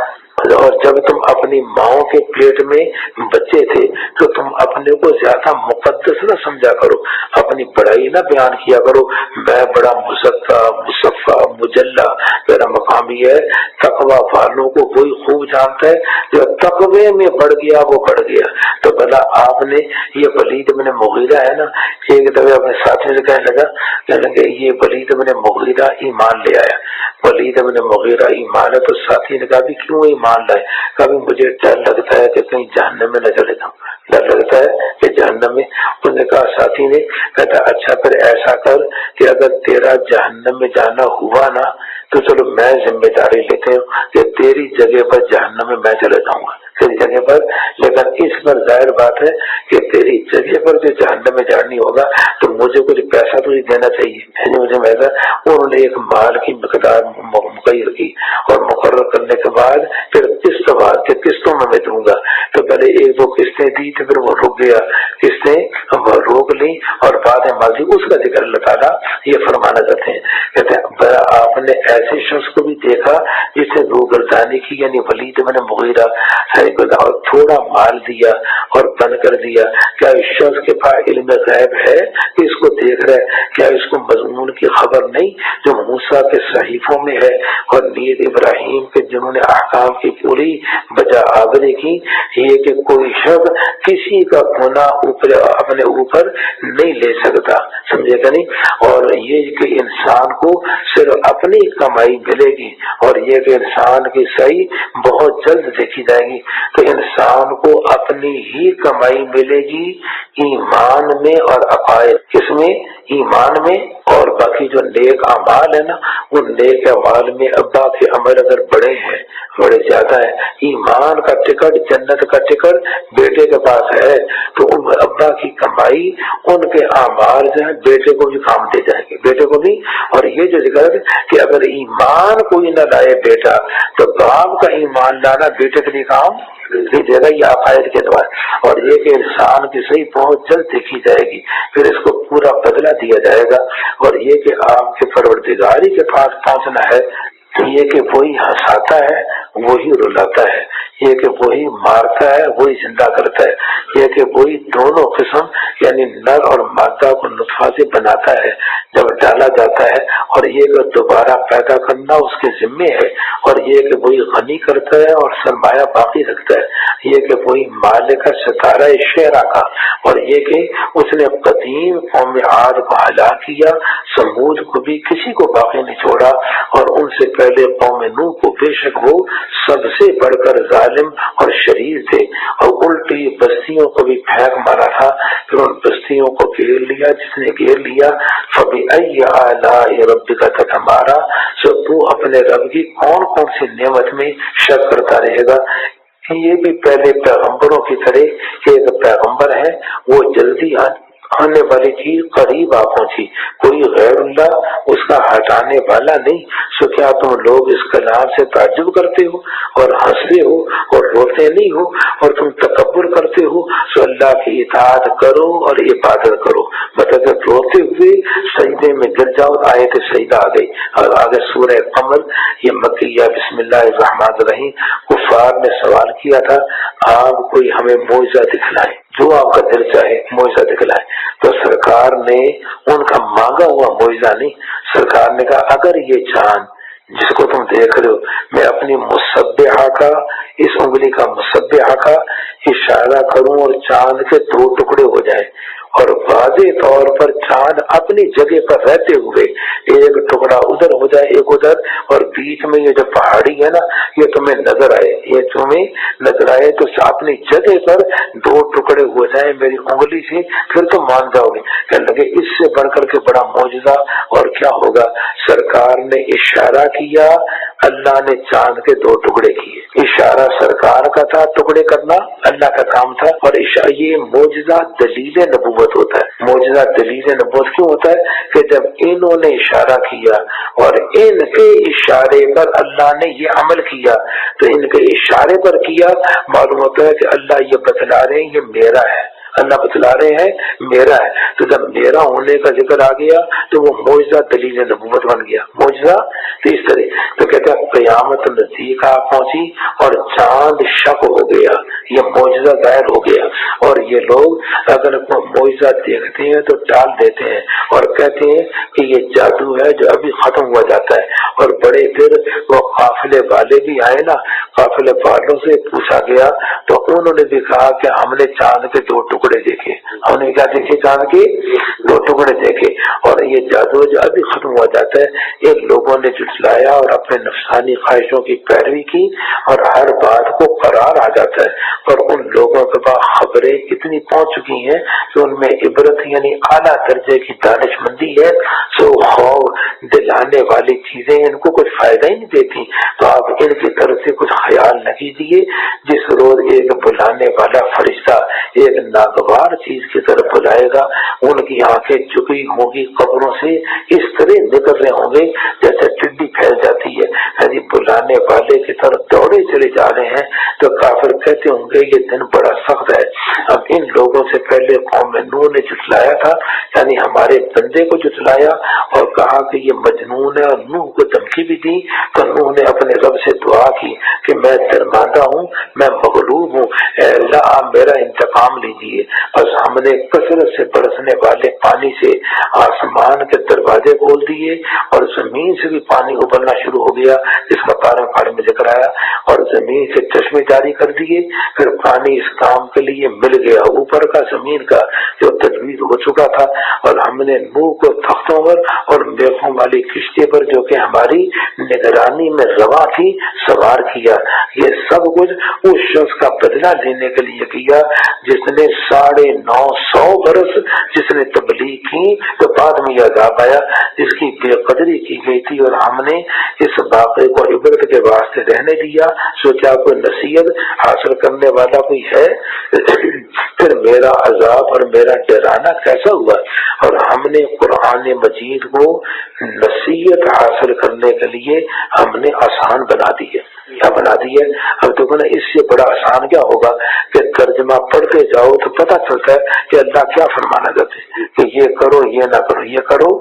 और जब तुम अपनी माओ के पेट में बच्चे थे, तो तुम अपने को ज्यादा मुकद्दस न समझा करो, अपनी बड़ाई न बयान किया करो। मैं बड़ा मुज़क्का मुसफ़ा मुजल्ला, मेरा मकाम ये है। तकवा वालों को वही खूब जानता है, जो तकवे में बढ़ गया वो बढ़ गया। तो भला आपने ये वलीद इब्न मुगीरा है ना, एक दफे अपने साथी से कहने लगे ये वलीद इब्न मुगीरा ईमान ले आया। वलीद इब्न मुगीरा ईमान है, तो साथी ने कहा भी क्यों ईमान लाए? कभी मुझे डर लगता है कि कहीं जहन्नम में न चले जाऊं, डर लगता है कि जहन्नम में। उसने कहा, साथी ने कहता अच्छा फिर ऐसा कर कि अगर तेरा जहन्नम में जाना हुआ ना, तो चलो मैं जिम्मेदारी लेते हूँ कि तेरी जगह पर जहन्नम में मैं चले जाऊंगा। तेरी जगह पर, लेकिन इस पर जाहिर बात है कि तेरी जगह पर जो जहन्नम में जानी होगा तो मुझे कुछ पैसा तो ही देना चाहिए, मुझे महंगा। उन्होंने एक माल की मिकदार मुकर्रर की और मुकर्रर करने के बाद फिर किस्तों में मैं दूंगा। तो पहले एक दो किस्तें दी तो फिर वो रुक गया, किस्तें वो रोक ली और बाद में माल दी। उसका जिक्र अल्लाह ताला ये फरमाना चाहते हैं, कहते हैं आपने ऐसे शख्स को भी देखा जिसने रूगर्दानी की, यानी वलीद बिन मुगीरा और थोड़ा माल दिया और बंद कर दिया। क्या इस शख्स के पास इल्म गैब है कि इसको देख रहा है? क्या इसको मजमून की खबर नहीं जो मूसा के सहीफों में है और नीर इब्राहिम के जिन्होंने अहकाम की पूरी बजा आवरी की, ये कि कोई शख्स किसी का गुनाह ऊपर अपने ऊपर नहीं ले सकता, समझेगा नहीं। और ये कि इंसान को सिर्फ अपनी कमाई मिलेगी और ये कि इंसान की सही बहुत जल्द देखी जाएगी। तो इंसान को अपनी ही कमाई मिलेगी ईमान में और अकायद, किसमें? ईमान में। और बाकी जो नेक अमाल है ना, उन नेक अमाल में अब्बा के अमल अगर बड़े हैं, बड़े ज्यादा है, ईमान का टिकट, जन्नत का टिकट बेटे के पास है, तो उन अब्बा की कमाई, उनके अमाल जो है बेटे को भी काम दे जाएंगे, बेटे को भी। और ये जो जिक्र है कि अगर ईमान कोई न लाए बेटा तो बाप का ईमान लाना बेटे के लिए काम नहीं देगा, ये अकायद के द्वारा। और ये कि इंसान की सही बहुत जल्द देखी जाएगी, फिर इसको पूरा बदला दिया जाएगा। और ये कि आपके परवरदिगारी के पास पहुंचना है, ये कि वही हंसाता है वही रुलाता है, ये कि वही मारता है वही जिंदा करता है, ये कि वही दोनों किस्म यानी नर और मादा को नुतफा से बनाता है जब डाला जाता है, और ये कि दोबारा पैदा करना उसके जिम्मे है, और ये कि वही गनी करता है और सरमाया बाकी रखता है, ये कि वही मालिक का सितारा शेरा का, और ये कि उसने कदीम कौम आद को हलाक किया, समूद को भी किसी को बाकी नहीं छोड़ा, और उनसे पहले कौम नूह को बेशक वो सबसे बढ़कर जालिम और शरीर थे, और उल्टी बस्तियों को भी फेंक मारा था, फिर उन बस्तियों को घेर लिया जिसने घेर लिया। फबिअय्यि आलाइ रब्बिका ततमारा, सो तू अपने रब की कौन कौन सी नेमत में शक करता रहेगा। ये भी पहले पैगंबरों की तरह एक पैगंबर है, वो जल्दी आने वाली चीज करीब आ पहुंची, कोई गैरुल्लाह उसका हटाने वाला नहीं। सो क्या तुम लोग इस कलाम से ताज्जुब करते हो और हंसते हो और रोते नहीं हो और तुम तकब्बुर करते हो? सो अल्लाह की इताअत करो और इबादत करो, मतलब रोते हुए सजदे में गिर जाओ। आयत सजदा आ गई। और आगे सूरह कमर, ये मक्किया, बिस्मिल्लाहिर्रहमानिर्रहीम। कुफार ने सवाल किया था, आप कोई हमें मौजज़ा दिखलाए, जो आपका दिल चाहे मौजज़ा दिखलाए। तो सरकार ने उनका मांगा हुआ मौजज़ा नहीं, सरकार ने कहा अगर ये चांद जिसको तुम देख रहे हो, मैं अपनी मुसब्बिहा का, इस उंगली का मुसब्बिहा का इशारा करूं और चांद के दो टुकड़े हो जाए, और वाज़े तौर पर चांद अपनी जगह पर रहते हुए एक टुकड़ा उधर हो जाए एक उधर, और बीच में ये जो पहाड़ी है ना, ये तुम्हें नजर आए, ये तुम्हें नजर आए तो अपनी जगह पर दो टुकड़े हो जाए मेरी उंगली से, फिर तो मान जाओगे। कहने लगे इससे बढ़कर के बड़ा मौजज़ा और क्या होगा। सरकार ने इशारा किया, अल्लाह ने चांद के दो टुकड़े किए। इशारा सरकार का था, टुकड़े करना अल्लाह का काम था। और ये मौजज़ा दलील नबूवत होता है। मौजज़ा दलील नबूवत क्यों होता है कि जब इन्होंने इशारा किया और इनके इशारे पर अल्लाह ने ये अमल किया, तो इनके इशारे पर किया, मालूम होता है कि अल्लाह ये बतला रहे हैं ये मेरा है, अल्लाह बतला रहे हैं मेरा है। तो जब मेरा होने का जिक्र आ गया तो वो मौजज़ा दलील नबूवत बन गया। मौजज़ा तो इस तरह, तो कहते हैं क़यामत नज़दीक आ पहुंची और चांद शक हो गया, ये मौजज़ा ज़ाहिर हो गया। और ये लोग अगर मौजज़ा देखते हैं तो टाल देते हैं और कहते हैं कि ये जादू है जो अभी खत्म हुआ जाता है। और बड़े फिर वो काफिले वाले भी आए ना, काफिले वालों से पूछा गया तो उन्होंने भी कहा कि हमने चांद के दो टुकड़े देखे, हमने क्या देखे? चांद के दो टुकड़े देखे। और ये जादू जो अभी खत्म हुआ जाता है। इन लोगों ने जुटलाया और अपने नफसानी ख्वाहिशों की पैरवी की और हर बात को करार आ जाता है। और उन लोगों के पास खबरें इतनी पहुंच चुकी हैं कि उनमें इबरत यानी आला दर्जे की दानिशमंदी है। सो खौफ दिलाने वाली चीजें इनको कुछ फायदा ही नहीं देती। तो आप इनकी तरफ से कुछ ख्याल न कीजिए। जिस रोज एक बुलाने वाला फरिश्ता एक नागवार चीज की तरफ बुलाएगा, उनकी आंखें झुकी होंगी, कब्रों से इस तरह निकल रहे होंगे जैसे टिड्डी फैल जाती है। यदि बुलाने वाले की तरफ दौड़े चले जा रहे हैं तो काफिर कहते होंगे ये दिन बड़ा सख्त है। अब इन लोगों से पहले कौम नूह ने जुटलाया था, यानी हमारे बंदे को जुटलाया और कहा कि ये मजनून है, और नूह को धमकी भी दी। तो नूह ने अपने रब से दुआ की कि मैं शर्मांदा हूँ, मैं मगलूब हूँ, अल्लाह आप मेरा इंतकाम लीजिए। बस हमने कसरत से बरसने वाले पानी से आसमान के दरवाजे खोल दिए और जमीन से भी पानी उबलना शुरू हो गया, जिसका पारण में जिक्र आया, और जमीन से चश्मे जारी कर दिए। फिर पानी इस काम के लिए मिल गया, ऊपर का जमीन का जो तजवीज हो चुका था। और हमने नूह को तख्तों पर और मेखों वाली किश्ती पर, जो कि हमारी निगरानी में रवा थी, सवार किया। ये सब कुछ उस शख्स का बदला लेने के लिए किया जिसने 950 बरस जिसने तबलीग की, तो बाद में यह अज़ाब आया जिसकी बेकदरी की गई थी। और हमने इस वाक़े को इबरत के वास्ते रहने दिया। सोचा कोई नसीहत हासिल करने वाला कोई है? फिर मेरा अज़ाब और मेरा डराना कैसा हुआ। और हमने कुरान मजीद को नसीहत हासिल करने के लिए हमने आसान बना दी है। क्या बना दी है? अब देखो ना, इससे बड़ा आसान क्या होगा कि तर्जमा पढ़ते जाओ तो पता चलता है कि अल्लाह क्या फरमाना चाहते हैं कि ये करो, ये ना करो, ये करो,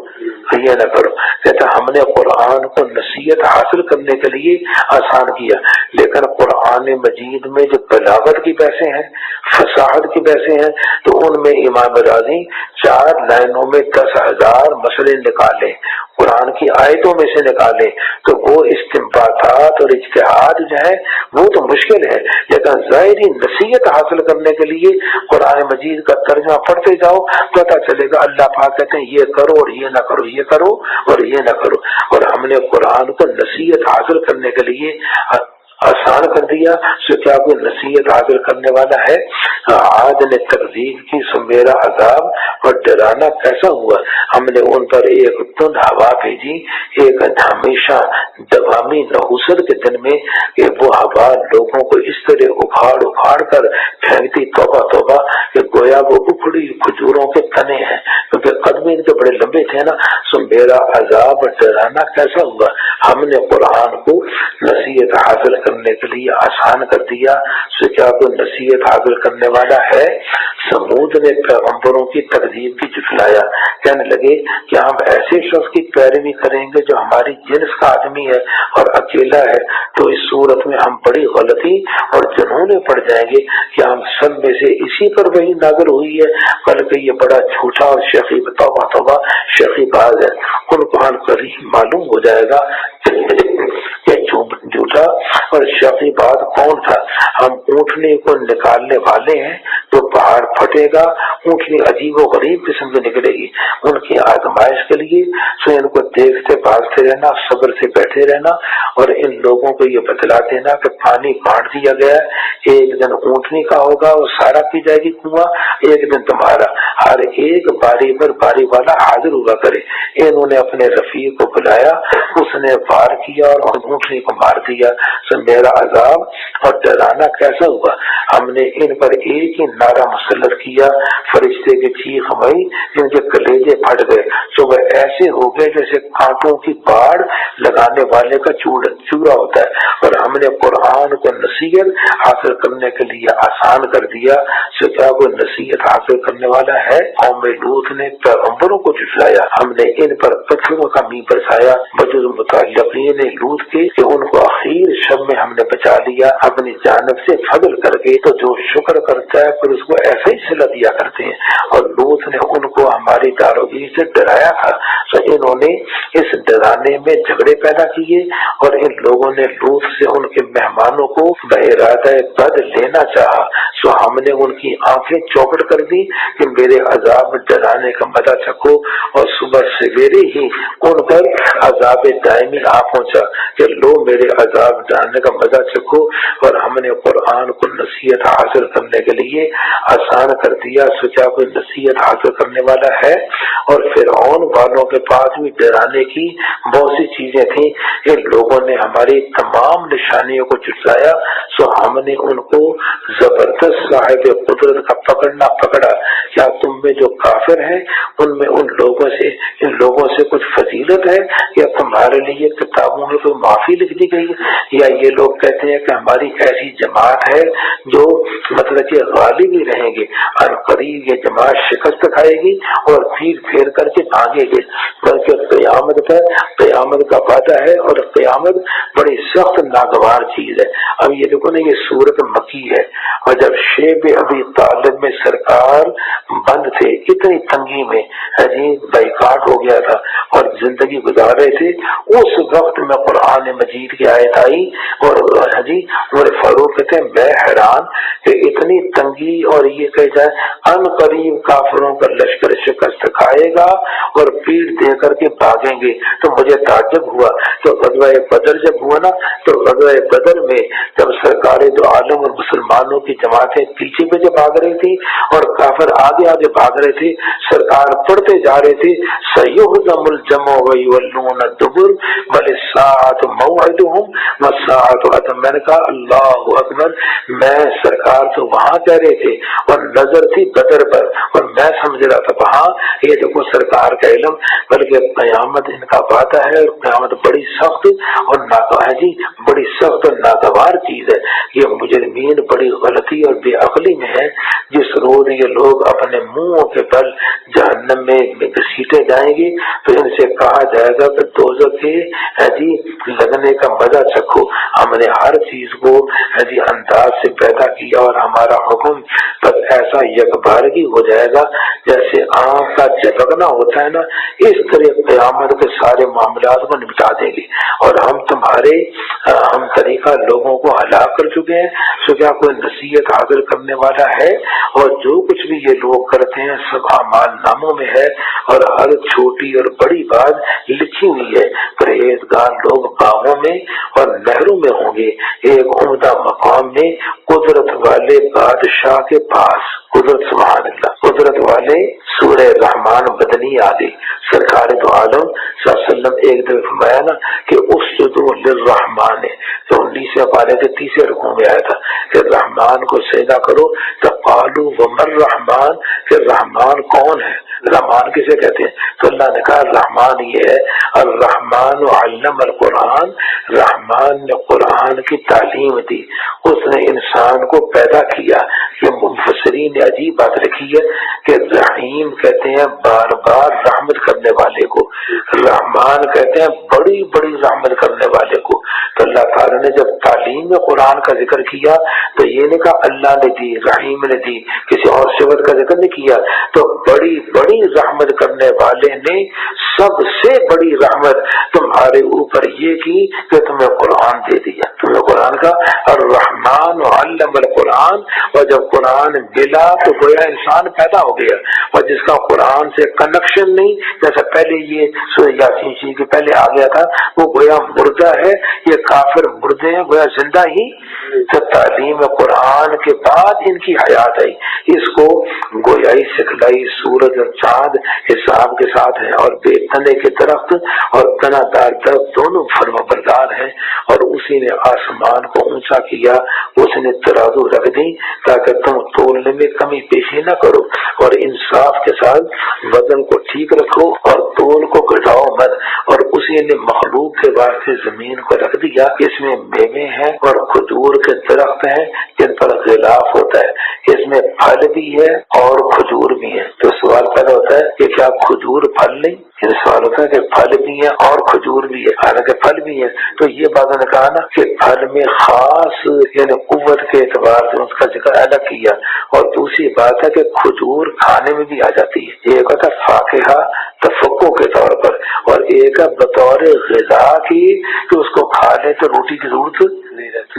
ये ना करो। कहता हमने कुरान को नसीहत हासिल करने के लिए आसान किया, लेकिन कुरान मजीद में जो बलागत की बहसें हैं, फसाहत की बहसें हैं, तो उनमें इमाम राज़ी 4 लाइनों में 10,000 मसले निकाले, कुरान की आयतों में से निकाले। तो वो इस्तिंबातात और इज्तिहाद जो है वो तो मुश्किल है, लेकिन ज़ाहिरी नसीहत हासिल करने के लिए कुरान मजीद का तर्जुमा पढ़ते जाओ, पता चलेगा अल्लाह पाक कहते हैं ये करो और ये ना करो, ये करो और ये ना करो। और हमने कुरान को नसीहत हासिल करने के लिए आसान कर दिया। सो क्या कोई नसीहत हासिल करने वाला है? आज ने तकदीर की, सो मेरा अजाब और डराना कैसा हुआ। हमने उन पर एक धुंध हवा भेजी, एक हमेशा दवामी नहुसत के दिन में कि वो हवा लोगों को इस तरह उखाड़ उखाड़ कर फेंकती, तौबा तौबा, कि गोया वो उखड़ी खजूरों के तने हैं, क्योंकि कदम इनके बड़े लंबे थे ना। सो मेरा अजाब और डराना कैसा हुआ। हमने कुरान को नसीहत हासिल करने के लिए आसान कर दिया। सो क्या कोई नसीहत हासिल करने वाला है? समूद ने पैगंबरों की तकदीर की झुठलाया, कहने लगे कि हम ऐसे शख्स की पैरवी करेंगे जो हमारी जिन्स का आदमी है और अकेला है, तो इस सूरत में हम बड़ी गलती और जुनून में पड़ जाएंगे कि हम सब में से इसी पर वही नाज़िल हुई है, बल्कि ये बड़ा झूठा और शकी, तौबा तौबा, शकीबाज है। उनको हम करीब मालूम हो जाएगा झूठा और शकीबाज कौन था। हम ऊँटने को निकालने वाले हैं तो पहाड़ फटेगा, ऊँटनी अजीब और गरीब किस्म की निकलेगी उनकी आजमाइश के लिए। सो इनको देखते भागते रहना, सब्र से बैठे रहना, और इन लोगों को ये बतला देना कि पानी बांट दिया गया, एक दिन ऊँटनी का होगा, वो सारा पी जाएगी कुआं, एक दिन तुम्हारा, हर एक बारी पर बारी वाला हाजिर हुआ करे। इन्होंने अपने रफीक को बुलाया, उसने वार किया और ऊँटनी को मार दिया। सो मेरा अजाब और डराना कैसा हुआ। हमने इन पर एक ही नारा मुसल्लत किया, फरिश्ते की चीख हुई, इनके कलेजे फट गए। सो वह ऐसे हो गए जैसे कांटों की बाढ़ लगाने वाले का चूरा होता है। और हमने कुरान को नसीहत हासिल करने के लिए आसान कर दिया। सो क्या कोई नसीहत हासिल करने वाला है? कौम लूत ने पैगंबरों को झुठलाया, हमने इन पर पत्थरों का मींह बरसाया बजुर्ग मुतअल्लिक़ीन लूत के, कि उनको आखिर शब में हमने बचा लिया अपनी जानिब से फजल करके। तो जो शुक्र करता है फिर उसको ऐसे ही सिला दिया करते हैं। और लूत ने उनको हमारी दारोगी से डराया था, तो इन्होंने इस डराने में झगड़े पैदा किए और इन लोगों ने लूत से उनके मेहमानों को बइरादा बद लेना चाहा। सो हमने उनकी आंखें चौपट कर दी कि मेरे अजाब डराने का मजा चखो, और सुबह सवेरे ही उन पर अजाब दायमी आ पहुंचा कि लो मेरे अजाब डराने का मजा चखो। और हमने कुरान को नसीहत हासिल करने के लिए आसान कर दिया। सोचा कोई नसीहत हासिल करने वाला है? और फिरौन वालों के पास भी डराने की बहुत सी चीजें थी। इन लोगों ने हमारी तमाम निशानियों को झुटलाया, सो हमने उनको जबरदस्त साहिब कुदरत का पकड़ना पकड़ा। क्या तुम में जो काफिर है उनमें इन लोगों से कुछ फजीलत है, या तुम्हारे लिए किताबों में कोई माफी लिख दी गई, या ये लोग कहते हैं कि हमारी ऐसी जमात है जो मतलब कि गालिब ही रहेंगे, अनकरीब ये जमात शिकस्त खाएगी और फेर करके भागेगी। बल्कि क़यामत का वादा है और क़यामत बड़ी सख्त नागवार चीज है। अब ये देखो ना, ये सूरत मक्की है और जब शेब अबी तालिब में सरकार बंद थे, इतनी तंगी में जी बाइकाट हो गया था और जिंदगी गुजार रहे थे, उस वक्त में कुरान मजीद की आयत आई और जी उमर फारूक कहते हैं मैं हैरान कि इतनी तंगी और ये कह जाए अन करीब काफिरों का लश्कर शिकस्त खाएगा और पीठ दे करके भागेंगे। तो मुझे ताज्जुब हुआ तो ग़ज़वा बदर जब हुआ ना, तो ग़ज़वा बदर में जब सरकार दो आलम और मुसलमानों की जमातें पीछे पे जब भाग रही थी और काफिर आगे आगे भाग रहे थे, सरकार पढ़ते जा रहे थे सयुहज़मुल जमअ व युवल्लून दुबुर बल साअतु मौइदुहुम व साअतु अतम। मैंने कहा अल्लाहु अकबर, मैं सरकार तो वहाँ कह रहे थे और नजर थी बदर पर और मैं समझ रहा था वहाँ ये देखो सरकार का इल्म, बल्कि क़यामत इनका वादा है और क़यामत बड़ी सख्त और जी बड़ी सख्त और नागवार चीज है। ये मुजरिमीन बड़ी गलती और बेअक्ली में है, जिस रोज ये लोग अपने मुंहों के बल जहन्नम में घसीटे जाएंगे तो इनसे कहा जाएगा कि दोज़ख के जी लगने का मजा चखो। हमने हर चीज को जी अंदाज से पैदा किया और हमारा हुक्म बस ऐसा यकबारगी हो जाएगा जैसे आँख का झपकना होता है ना, इस तरह क़यामत के सारे मामलात को निपटा देंगे। और हम तरीका लोगों को हलाक कर चुके हैं, सो क्या कोई नसीहत हाजिर करने वाला है? और जो कुछ भी ये लोग करते हैं सब अमाल नामों में है और हर छोटी और बड़ी बात लिखी हुई है। परहेजगार लोग बागों में और नहरों में होंगे, एक उम्दा मकाम में कुदरत वाले बादशाह के पास। कुदरत सुभान अल्लाह, कुदरत वाले सूरह रहमान बदनी आ गई। सरकार दो आलम सल्लल्लाहु अलैहि वसल्लम एक दफे फरमाया ना कि उसजुदू लिर्रहमान, तो 19वें पारे के 30वें रुकू में आया था कि रहमान को सजदा करो। तो कालू वमर रहमान, कि रहमान कौन है, रहमान किसे कहते हैं? तो अल्लाह ने कहा रहमान ये है अर्रहमान अल्लम अल कुरान, रहमान ने कुरान की तालीम दी, उसने इंसान को पैदा किया। ये मुफस्सिरीन ने अजीब बात लिखी है कि रहीम कहते हैं बार बार रहमत करने वाले को, रहमान कहते हैं बड़ी बड़ी रहमत करने वाले को। तो अल्लाह ताला ने जब तालीम में कुरान का जिक्र किया तो ये नहीं कहा अल्लाह ने दी, रहीम ने दी, किसी और सिफत का जिक्र नहीं किया। तो बड़ी बड़ी रहमत करने वाले ने सबसे बड़ी रहमत तुम्हारे ऊपर ये की कि तुम्हें कुरान दे दिया। तुम्हें कुरान का और रहमान अल्लम अल कुरान, और जब कुरान मिला तो गोया इंसान पैदा हो गया। और जिसका कुरान से कनेक्शन नहीं, जैसा पहले ये सूरह यासीन शरीफ के पहले आ गया था, वो गोया मुर्दा है, ये काफिर मुर्दे हैं, गोया जिंदा ही। तो तालीम कुरान के बाद इनकी हयात आई, इसको गोयाई सिखलाई सूरज और चांद हिसाब के साथ है और बेतने के दरख्त और तनादार दरख्त दोनों फर्माबरदार हैं। और उसी ने आसमान को ऊंचा किया, उसने तराजू रख दी ताकि तुम तोलने में कमी पेशी न करो और इंसाफ के साथ वजन को ठीक रखो और तोल को घटाओ मत। और उसी ने मखलूक के वास्ते जमीन को रख दिया, इसमें मेवे हैं और खजूर के दरख्त हैं जिन पर गिलाफ होता है, इसमें फल भी है और खजूर भी है। तो सवाल पैदा होता है कि क्या खजूर फल नहीं? सवाल होता है कि फल भी है और खजूर भी है, हालांकि फल भी है। तो ये बात ने कहा ना कि फल में खास यानी कुव्वत के एतबार से उसका जिक्र अलग किया। और दूसरी बात है कि खजूर खाने में भी आ जाती है, एक होता फाकिहा तफक्को के तौर पर और एक बतौर ग़िज़ा की कि उसको खा ले तो रोटी की जरूरत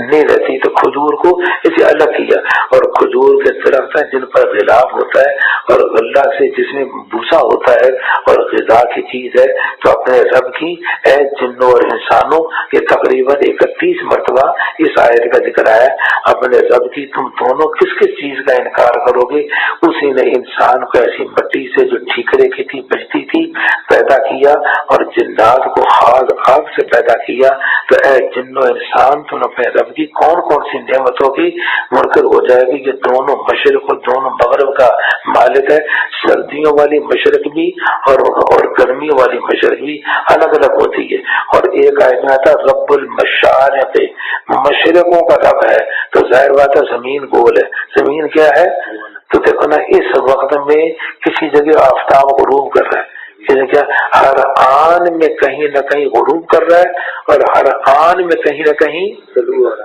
नहीं रहती। तो खजूर को इसे अलग किया। और खजूर के दरख्त है जिन पर गिलाफ होता है और गल्ला से जिसमें भूसा होता है और ग़िज़ा की चीज है। तो अपने रब की ऐ जिन्नों और इंसानों, ये तकरीबन 31 मरतबा इस आयत का जिक्र आया। अपने रब की तुम दोनों किस किस चीज का इनकार करोगे? उसी ने इंसान को ऐसी मिट्टी से जो ठीकरे की थी बजती थी पैदा किया और जिन्नात को खाद आग से पैदा किया, तो ऐ जिन्नो इंसान तुम अपने रब की कौन कौन सी नेमतों की मुनकर हो जाएगी कि दोनों मशरिक और दोनों मगरब का मालिक है। सर्दियों वाली मशरिक भी और गर्मियों वाली मशरिक भी अलग अलग होती है। और एक आयत में आता रब्बुल मशारिक, मशरिकों का रब है, तो जाहिर बात है जमीन गोल है। जमीन क्या है? तो देखो ना, इस वक्त में किसी जगह आफताब गुरूब कर रहा है, किसी क्या हर आन में कहीं न कहीं गुरूब कर रहा है, और हर आन में कहीं न कहीं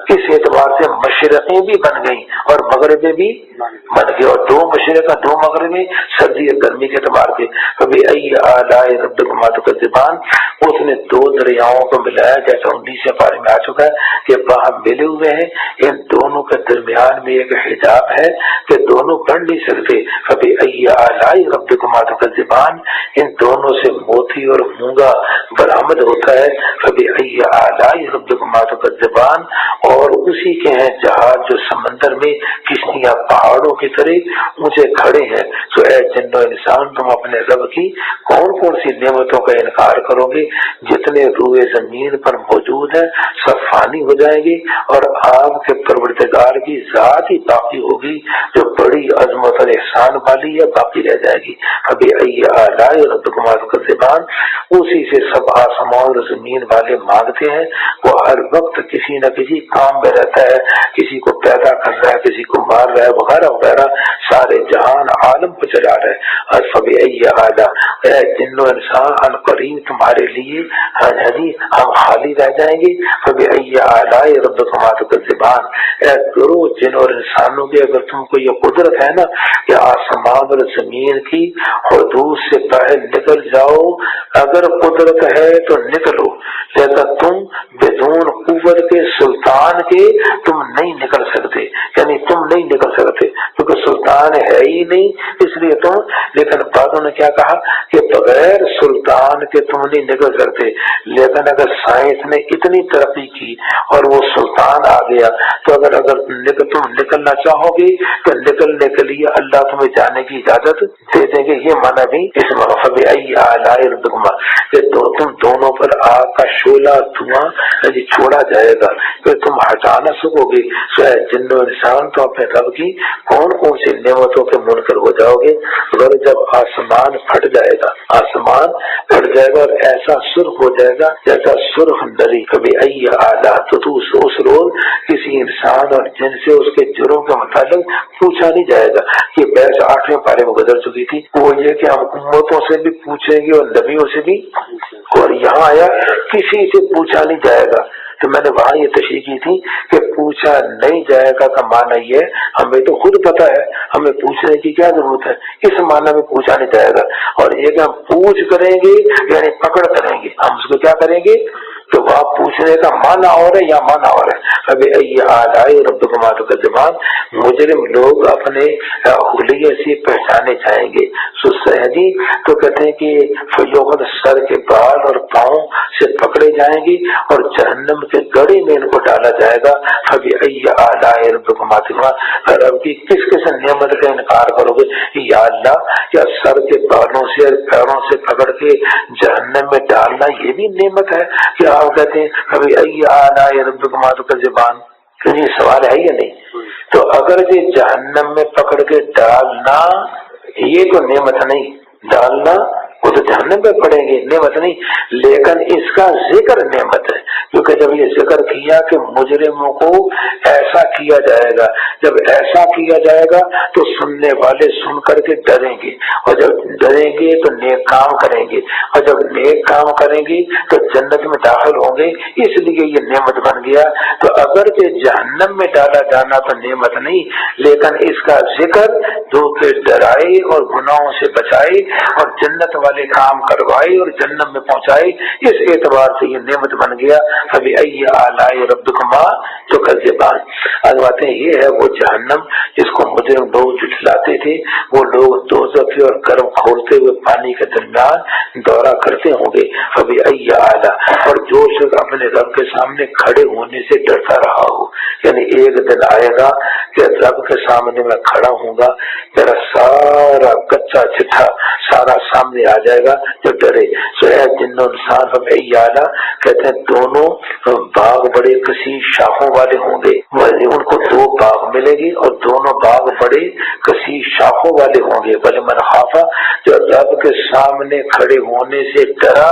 इस एतबार से मशरक़ें भी बन गई और मगरबें भी बन गई, और दो मशरक़ दो मगरबें सर्दी और गर्मी के एतबार से। कभी आलाए रब्बिकुमा तुकज़्ज़िबान, उसने दो दरियाओं को मिलाया, जैसा 19 पारे में आ चुका है कि वहां मिले हुए हैं, इन दोनों के दरमियान में एक हिजाब है कि दोनों बढ़ नहीं सकते। कभी आलाए रब्बिकुमा तुकज़्ज़िबान, इन दोनों से मोती और मूंगा बरामद होता है। कभी आलाए रब्बिकुमा तुकज़्ज़िबान, और उसी के हैं जहाज जो समंदर में किश्तियां पहाड़ों की तरह ऊंचे खड़े हैं। तो ऐ जिन्नो इंसान, तुम अपने रब की कौन कौन सी नेमतों का इनकार करोगे? जितने रूए जमीन पर मौजूद है सब फानी हो जाएंगे, और आपके परवरदिगार की जात ही बाकी होगी जो बड़ी अजमत और एहसान वाली है, बाकी रह जाएगी। अभी आलाए रब्बिकुमा तुकज़्ज़िबान, उसी से सब आसमान और जमीन वाले मांगते हैं। वो हर वक्त किसी न किसी काम में रहता है, किसी को पैदा कर रहा है, किसी को मार रहा है, वगैरह वगैरह, सारे जहान आलम को चला रहा है। और जिन्नो इंसान अन करीब तुम्हारे लिए हम खाली रह जाएंगे। आलाए रब्बिकुमा तुकज़्ज़िबान, गुरु जिन और इंसानों की अगर तुमको ये कुदरत है ना कि आसमान और जमीन की हुदूद से बाहर निकल जाओ, अगर कुदरत है तो निकलो, लेकिन तुम बिदून कुव्वत के सुल्तान के तुम नहीं निकल सकते, यानी तुम नहीं निकल सकते क्योंकि सुल्तान है ही नहीं, इसलिए तुम। लेकिन बाद ने क्या कहा कि बगैर सुल्तान के तुम नहीं निकल सकते। लेकिन अगर साइंस ने इतनी तरक्की की और वो सुल्तान आ गया, तो अगर तुम निकलना चाहोगे तो निकलने के लिए अल्लाह तुम्हें जाने की इजाजत दे देंगे। ये माना भी इस तुम दोनों पर आग का शोला धुआं छोड़ा जाएगा, फिर तुम हटा न सकोगे। जिन्नो इंसान तो अपने रब की कौन कौन सी नेमतों के मुनकर हो जाओगे। अगर जब आसमान फट जाएगा, आसमान फट जाएगा और ऐसा सुर्ख हो जाएगा जैसा सुर्ख नरी। कभी आला, तो तू उस रोज किसी इंसान और जिनसे उसके जुर्म के मुताबिक पूछा नहीं जाएगा। ये बहस 8वें पारे में गुजर चुकी थी। वो ये कि हम उम्मतों से भी पूछेंगे और नबियों से भी, और यहाँ आया किसी से पूछा नहीं जाएगा। तो मैंने वहां ये तशरीह की थी कि पूछा नहीं जाएगा का माना ये, हमें तो खुद पता है, हमें पूछने की क्या जरूरत है, इस माना में पूछा नहीं जाएगा। और ये कि हम पूछ करेंगे यानी पकड़ करेंगे, हम उसको क्या करेंगे, तो वहाँ पूछने का माना और है या माना और है। अभी आलाए रब्बिकुमा तुकज़्ज़िबान, मुजरिम लोग अपने हुलिये से पहचाने जाएंगे। जी तो कहते हैं कि फयोखद, सर के बाल और पाँव से पकड़े जाएंगे और जहन्नम के गड़े में इनको डाला जाएगा। अभी आलाए रब्बिकुमा तुकज़्ज़िबान, रब की किस किस नेमत का इनकार करोगे? या अल्लाह, या सर के बालों से और पैरों से पकड़ के जहन्नम में डालना ये भी नेमत है? क्या आप कहते हैं कभी आलाए रब्बिकुमा तुकज़्ज़िबान? तो ये सवाल है या नहीं? तो अगर ये जहन्नम में पकड़ के डालना ये तो नेमत नहीं, डालना वो तो जहन्नम पे पड़ेंगे, नेमत नहीं। लेकिन इसका जिक्र नेमत है, क्योंकि जब ये जिक्र किया कि मुजरिमों को ऐसा किया जाएगा, जब ऐसा किया जाएगा तो सुनने वाले सुन करके डरेंगे, और जब डरेंगे तो नेक काम करेंगे, और जब नेक काम करेंगे तो जन्नत में दाखिल होंगे, इसलिए ये नेमत बन गया। तो अगर के जहन्नम में डाला जाना तो नेमत नहीं, लेकिन इसका जिक्र जो के डराए और गुनाहों से बचाए और जन्नत वाले काम करवाए और जन्नत में पहुंचाए, इस एतबार से ये नेमत बन गया। अभी आलाए रब्बिकुमा तुकज़्ज़िबान। आज बातें ये है वो जहन्नम जिसको मुजरिम लोग जुटलाते थे, वो लोग दोज़ख और गर्म खोलते हुए पानी के दरमियान दौरा करते होंगे। अभी आला, और जो शख्स अपने रब के सामने खड़े होने से डरता रहा हो, यानी एक दिन आएगा کہ رب کے سامنے میں کھڑا ہوں گا، میرا سارا کچا چٹھا سارا سامنے آ جائے گا جو ڈرے۔ سو اے جن و انسان ہم اعلیٰ کہتے ہیں دونوں باغ بڑے کسی شاخوں والے ہوں گے، ان کو دو باغ ملے گی اور دونوں باغ بڑے کسی شاخوں والے ہوں گے۔ بھلے من خافا جو رب کے سامنے کھڑے ہونے سے ڈرا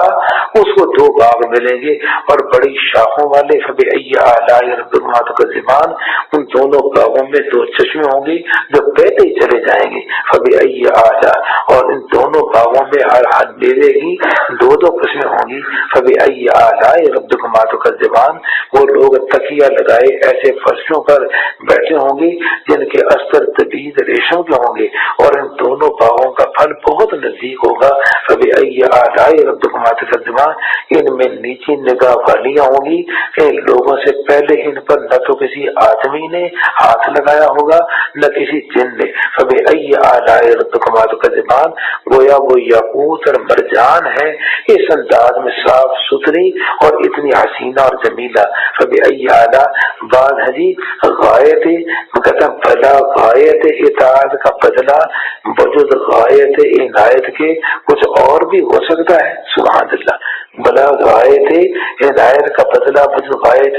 اس کو دو باغ ملیں گے اور بڑی شاخوں والے۔ فبأي آلاء ربكما تكذبان، ان دونوں باغوں میں دو چشمے ہوں گے جو بہتے ہی چلے جائیں گے۔ فبأي آلاء، اور ان دونوں باغوں میں ہر میوے کی دو دو قسمیں ہوں گی۔ فبأي آلاء ربكما تكذبان، وہ لوگ تکیہ لگائے ایسے فرشوں پر بیٹھے ہوں گے جن کے استر طبیعت ریشم کے ہوں گے اور ان دونوں باغوں کا پھل بہت نزدیک ہوگا۔ فبأي آلاء ربكما تكذبان، ان میں نیچی نگاہ والیاں ہوں گی کہ لوگوں سے پہلے ان پر نہ تو کسی آدمی نے ہاتھ لگایا ہوگا نہ کسی جن نے۔ فبأي آلاء ربكما تكذبان، گویا وہ یاقوت اور مرجان ہے اس انداز میں صاف ستھری اور اتنی حسینہ اور جمیلہ۔ فبأي آلاء بعد ہے جی غایت کہتا بلا غایت اطاعت کا بدلہ وجود غایت عنایت کے کچھ اور بھی ہو سکتا ہے۔ سبحان اللہ، بلا غایت عنایت کا بدلہ وجود غایت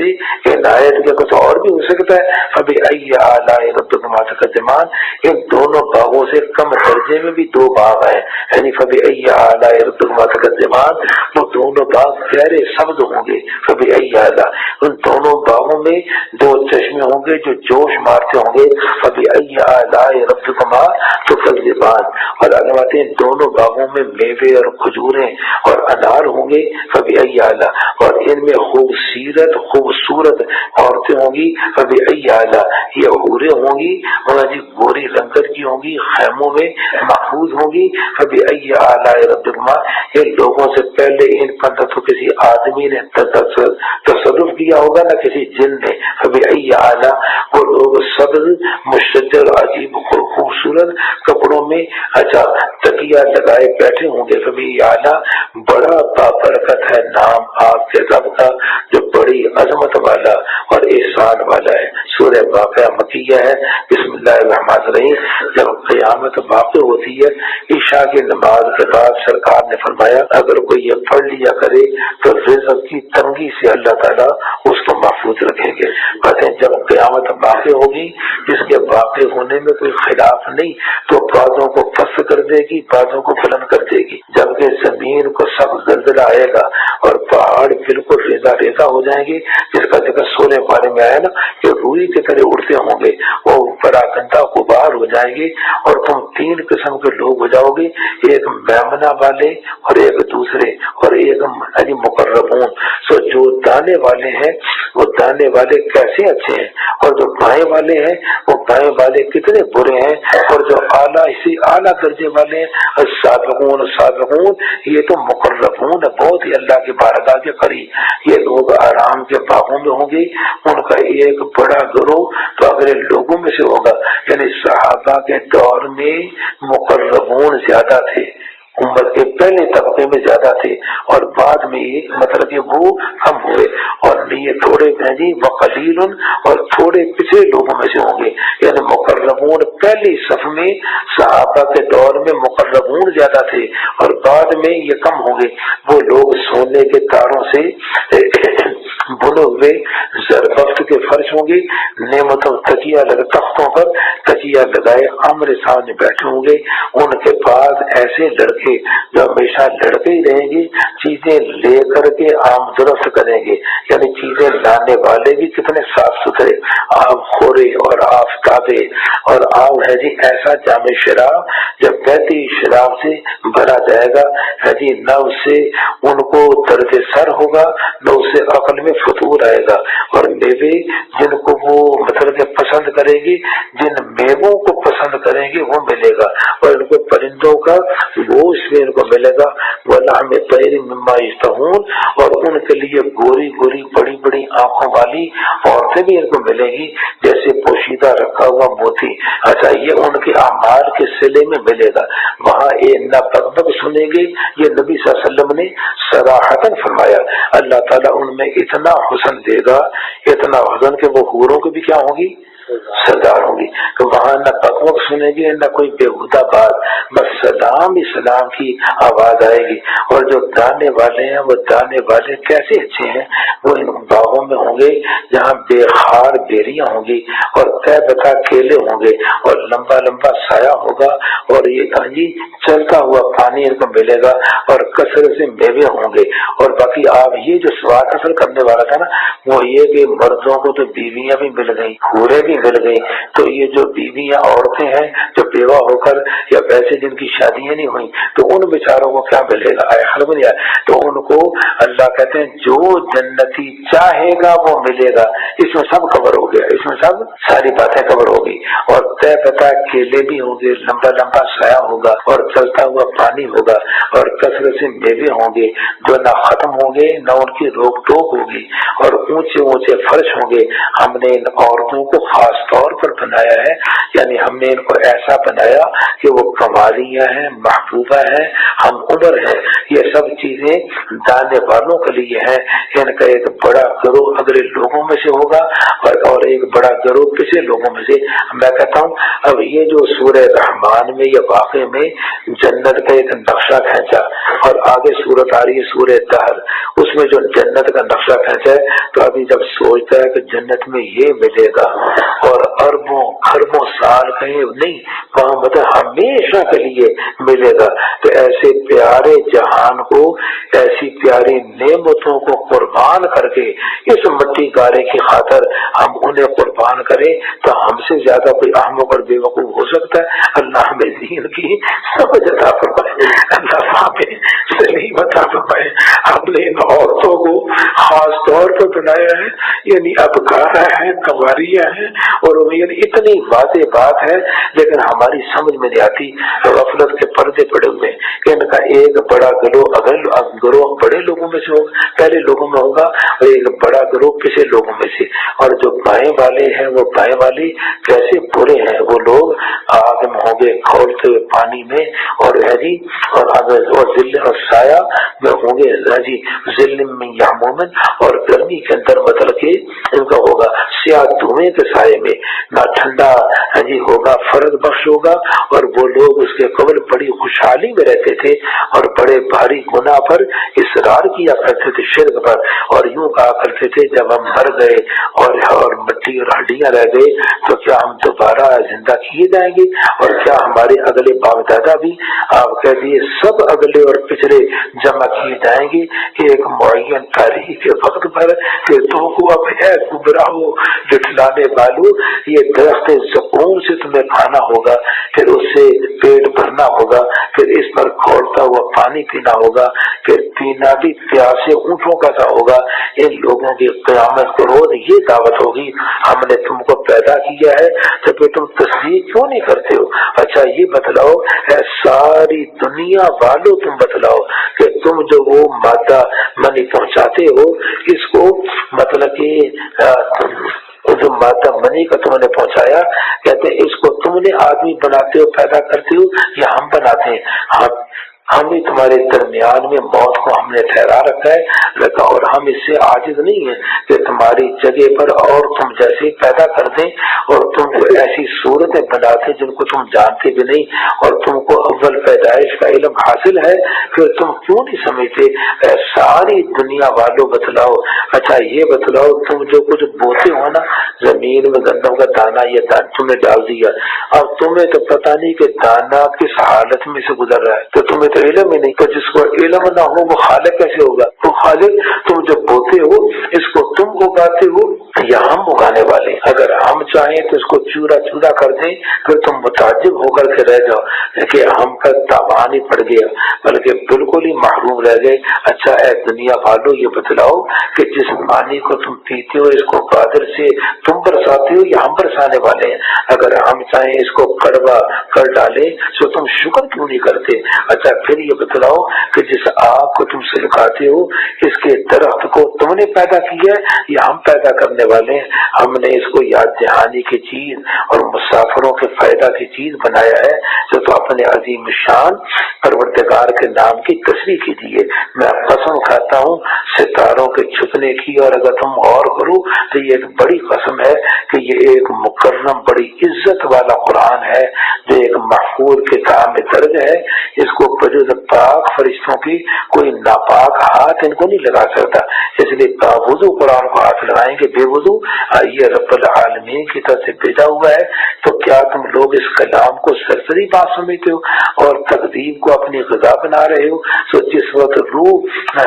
عنایت کے کچھ اور بھی ہو سکتا ہے۔ فبأي آلاء ربكما تكذبان، ان دونوں باغوں سے کم درجے میں بھی دو باغ ہیں، یعنی فبأي آلاء ربكما تكذبان، وہ دونوں باغ گہرے سبز ہوں گے۔ فبأي آلاء، ان دونوں باغوں میں دو چشمے ہوں گے جو جوش مارتے ہوں گے۔ فبأي آلاء ربكما تكذبان، اور علامات ان دونوں باغوں میں میوے اور کھجوریں اور انار ہوں گے۔ فبأي آلاء، اور ان میں خوبصورت عورتیں ہوں گی۔ فبأي آلاء، یہ حوریں ہوں گی اور جی گوری رنگت کی ہوں گی، خیموں میں محفوظ ہوں گی۔ فبأي آلاء ربكما، یہ لوگوں سے پہلے ان پر نہ تو کسی آدمی نے تصرف کیا ہوگا نہ کسی جن نے۔ فبأي آلاء، وہ لوگ سبز مشجر عجیب خوبصورت کپڑوں میں اچھا تکیہ لگائے بیٹھے ہوں گے۔ فبأي آلاء، بڑا بابرکت ہے نام آپ کے رب کا جو بڑی عظمت والا اور احسان والا ہے۔ سورہ واقعہ مکیہ ہے۔ بسم اللہ الرحمن الرحیم۔ جب قیامت واقع ہوتی ہے عشاء کی نماز کے بعد سرکار نے فرمایا اگر کوئی یہ پڑھ لیا کرے تو رزق کی تنگی سے اللہ تعالیٰ اس کو محفوظ رکھیں گے۔ کہتے ہیں جب قیامت واقع ہوگی جس کے واقع ہونے میں کوئی خلاف نہیں تو بعضوں کو پست کر دے گی بعضوں کو بلند کر دے گی، جبکہ زمین کو سخت زلزلہ آئے گا اور پہاڑ بالکل ریزہ ریزہ ہو جائیں گے، جس کا ذکر سورہ بارے میں آیا نا کہ روئی کی طرح اڑتے ہوں گے، وہ بڑا گندا غبار ہو جائیں گے اور تم تین قسم کے لوگ ہو جاؤ گے، ایک میمنہ والے اور ایک دوسرے اور ایک مقربون۔ سو جو دانے والے ہیں وہ دانے والے کیسے اچھے ہیں اور جو بائیں والے ہیں وہ بائیں والے کتنے برے ہیں، اور جو اعلیٰ درجے والے ہیں سابقون سابقون، یہ تو مقربون بہت ہی اللہ کے بارگاہ کے قریب، یہ لوگ آرام کے باغوں میں ہوں گے۔ ان کا ایک بڑا گروہ تو اگر لوگوں میں سے ہوگا، یعنی صحابہ کے دور میں مقربون زیادہ تھے، امت کے پہلے طبقے میں زیادہ تھے اور بعد میں مطلب کہ وہ کم ہوئے، اور یہ تھوڑے جی وقلیل اور تھوڑے پچھلے لوگوں میں سے ہوں گے، یعنی مقربون پہلی صف میں صحابہ کے دور میں مقربون زیادہ تھے اور بعد میں یہ کم ہوں گے۔ وہ لوگ سونے کے تاروں سے بنے ہوئے زربفت کے فرش ہوں گے، نعمتوں تکیہ لگے تختوں پر تکیہ لگائے آمنے سامنے بیٹھے ہوں گے۔ ان کے پاس ایسے لڑکے جو ہمیشہ لڑکے ہی رہیں گے، چیزیں لے کر کے عام درست کریں گے، یعنی چیزیں لانے والے بھی کتنے صاف ستھرے، آب خورے اور آفتابے، اور آب ہے جی ایسا جامع شراب جب بہتی شراب سے بھرا جائے گا ہے جی، نہ اس سے ان کو درد سر ہوگا نہ اس سے عقل میں فطور آئے گا، اور میوے جن کو وہ مطلب کہ پسند کریں گے، جن میووں کو پسند کریں گے وہ ملے گا، اور ان کو پرندوں کا گوشت بھی ان کو ملے گا، وَلَحْمِ طَيْرٍ مِّمَّا يَشْتَهُونَ، اور ان کے لیے گوری گوری بڑی بڑی آنکھوں والی عورتیں بھی ان کو ملیں گی جیسے پوشیدہ رکھا ہوا موتی۔ اچھا، یہ ان کے اعمال کے صلے میں ملے گا، وہاں نہ بغبغ سنیں گے، یہ نبی صلی اللہ علیہ وسلم نے صراحتاً فرمایا۔ اللہ تعالیٰ ان میں اتنا حسن دے گا، اتنا حسن کہ وہ حوروں کو بھی کیا ہوں گی सरदार होंगी। तो वहाँ न बकबक सुनेंगे न कोई बेहुदा बात, बस सलाम ही सलाम की आवाज आएगी। और जो दाने वाले हैं वो दाने वाले कैसे अच्छे हैं, वो इन बागों में होंगे जहाँ बेखार बेरियां होंगी और तय बता केले होंगे और लंबा लंबा साया होगा और ये जी चलता हुआ पानी इनको मिलेगा और कसरत से मेवे होंगे। और बाकी आप ये जो स्वाद हासिल करने वाला था ना, वो ये कि मर्दों को तो बीवियां भी मिल गई, हूरें भी मिल गई। तो ये जो बीवियां औरतें हैं जो बेवा होकर या वैसे जिनकी शादियां नहीं हुई, तो उन बेचारों को क्या मिलेगा, आया। तो उनको अल्लाह कहते हैं जो जन्नती चाहेगा वो मिलेगा। इसमें सब कवर हो गया, इसमें सब सारी बातें कवर हो गई। और तय पता केले भी होंगे, लंबा लंबा साया होगा और चलता हुआ पानी होगा और कसरत से मेवे होंगे जो न खत्म होंगे न उनकी रोक टोक होगी और ऊंचे ऊंचे फर्श होंगे। हमने इन औरतों को खास तौर पर बनाया है, यानी हमने इनको ऐसा बनाया कि वो कमालियां हैं, महबूबा है, हम उम्र है। ये सब चीजें दाने वालों के लिए है। इनका एक बड़ा गिरोह अगले लोगों में से होगा और एक बड़ा गिरोह पिछले लोगों में से। मैं कहता हूँ अब ये जो सूरह रहमान में या वाक़े में जन्नत का एक नक्शा खींचा और आगे सूरत आ रही है सूरह दहर, उसमें जो जन्नत का नक्शा खींचा है, तो अभी जब सोचता है कि जन्नत में ये मिलेगा और अरबों खरबों साल कहीं नहीं, वहां मतलब हमेशा के लिए मिलेगा। तो ऐसे प्यारे जहान को, ऐसी प्यारी नेमतों को कुर्बान करके इस मट्टी गारे की खातर हम उन्हें कुर्बान करें, तो हमसे ज्यादा कोई अहमक और बेवकूफ हो सकता है? अल्लाह हमें दीन की समझ अता फरमाए, अल्लाह हमें सलीम अता फरमाए। हमने इन औरतों को खास तौर पर बनाया है, यानी अबकारा है, कवारियां है और इतनी वादे बात है, लेकिन हमारी समझ में नहीं आती। गफलत के पर्दे पड़े हुए कि इनका एक बड़ा गिरोह बड़े लोगों में से होगा, पहले लोगों में होगा और एक बड़ा गिरोह पिछले लोगों में से। और जो बाएं वाले हैं वो बाएं वाले कैसे बुरे हैं, वो लोग आग में होंगे खौलते हुए पानी में और है जी और जिल्ल और साया में होंगे जी, जिल्ल में यामूमन और गर्मी के अंदर बदल के इनका होगा स्याह धुएं के साये में, ना ठंडा है जी होगा, फर्ज बख्श होगा। और वो लोग उसके कबल बड़ी खुशहाली में रहते थे और बड़े भारी गुनाह पर इसरार किया करते थे, शिर्क पर, और यूं कहा करते थे जब हम मर गए और मिट्टी और हड्डियां रह गए तो क्या हम दोबारा जिंदा किए जाएंगे और क्या हमारे अगले बाप दादा भी, आप कह दिए सब अगले और पिछले जमा किए जाएंगे एक मुअय्यन तारीख के वक्त पर। फिर तुमको अब है गुमराहो जुटलाने वालों, ये दरख्त ज़क़ूम से तुम्हें खाना होगा, फिर उससे पेट भरना होगा, फिर इस पर खौलता हुआ पानी पीना होगा, फिर पीना भी प्यासे ऊँटों का सा होगा। इन लोगों की क़यामत को रोज ये दावत होगी, हमने तुमको पैदा किया है तो फिर तुम तस्दीक क्यों नहीं करते हो? अच्छा ये बतलाओ, सारी दुनिया वालों तुम बतलाओ कि तुम जो वो मादा मनी पहुंचाते हो, इसको मतलब कि जो मादा मनी का तुमने पहुंचाया, कहते इसको तुमने आदमी बनाते हो, पैदा करते हो या हम बनाते हैं? हम ही तुम्हारे दरमियान में मौत को हमने ठहरा रखा है, और हम इससे आजिज नहीं है कि तुम्हारी जगह पर और तुम जैसे पैदा कर दें और तुमको ऐसी सूरतें बनाते जिनको तुम जानते भी नहीं, और तुमको अव्वल पैदाइश का इल्म हासिल है, फिर तुम क्यों नहीं समझते? सारी दुनिया वालों बतलाओ। अच्छा ये बतलाओ, तुम जो कुछ बोते हो ना जमीन में, गंदम का दाना, ये तुमने डाल दिया, अब तुम्हें तो पता नहीं कि दाना किस हालत में से गुजर रहा है, तो तुम्हें तो इल्म ही नहीं। तो जिसको इल्म ना हो वो खालिक कैसे होगा? तो खालिक तुम जो बोते हो इसको तुम उगाते हो या हम उगाने वाले? अगर हम चाहें तो इसको चूरा चूरा कर दें, फिर तुम मुताजिब होकर के रह जाओ कि हम का तावान ही पड़ गया, बल्कि बिल्कुल ही महरूम रह गए। अच्छा ऐ दुनिया वालों ये बतलाओ कि जिस पानी को तुम पीते हो इसको कादिर से तुम बरसाते हो या हम बरसाने वाले हैं? अगर हम चाहें इसको कड़वा कर डालें तो तुम शुक्र क्यों नहीं करते? अच्छा फिर ये बतलाओ कि जिस आग को तुम सिलकाते हो इसके दरख्त को तुमने पैदा किया है या हम पैदा करने वाले हैं? हमने इसको याद दहानी की चीज और मुसाफिरों के फायदा की चीज बनाया है, तो अपने अजीम शान परवरदिगार के नाम की तस्बीह कीजिए। मैं कसम खाता हूँ सितारों के छुपने की और अगर तुम गौर करो तो ये एक बड़ी कसम है कि ये एक मुकर्रम बड़ी इज्जत वाला कुरान है जो एक महफूज किताब में दर्ज है। इसको बजुज़ पाक फरिश्तों की कोई नापाक हाथ इनको नहीं लगा सकता, इसलिए बावुज़ू कुरान को हाथ लगाएंगे बेवुज़ू। ये रब्बुल आलमीन की तरफ से भेजा हुआ है, तो क्या तुम लोग इस कलाम को सरसरी बात समझते हो और तकदीब को अपनी ग़िज़ा बना रहे हो? तो जिस वक्त रूह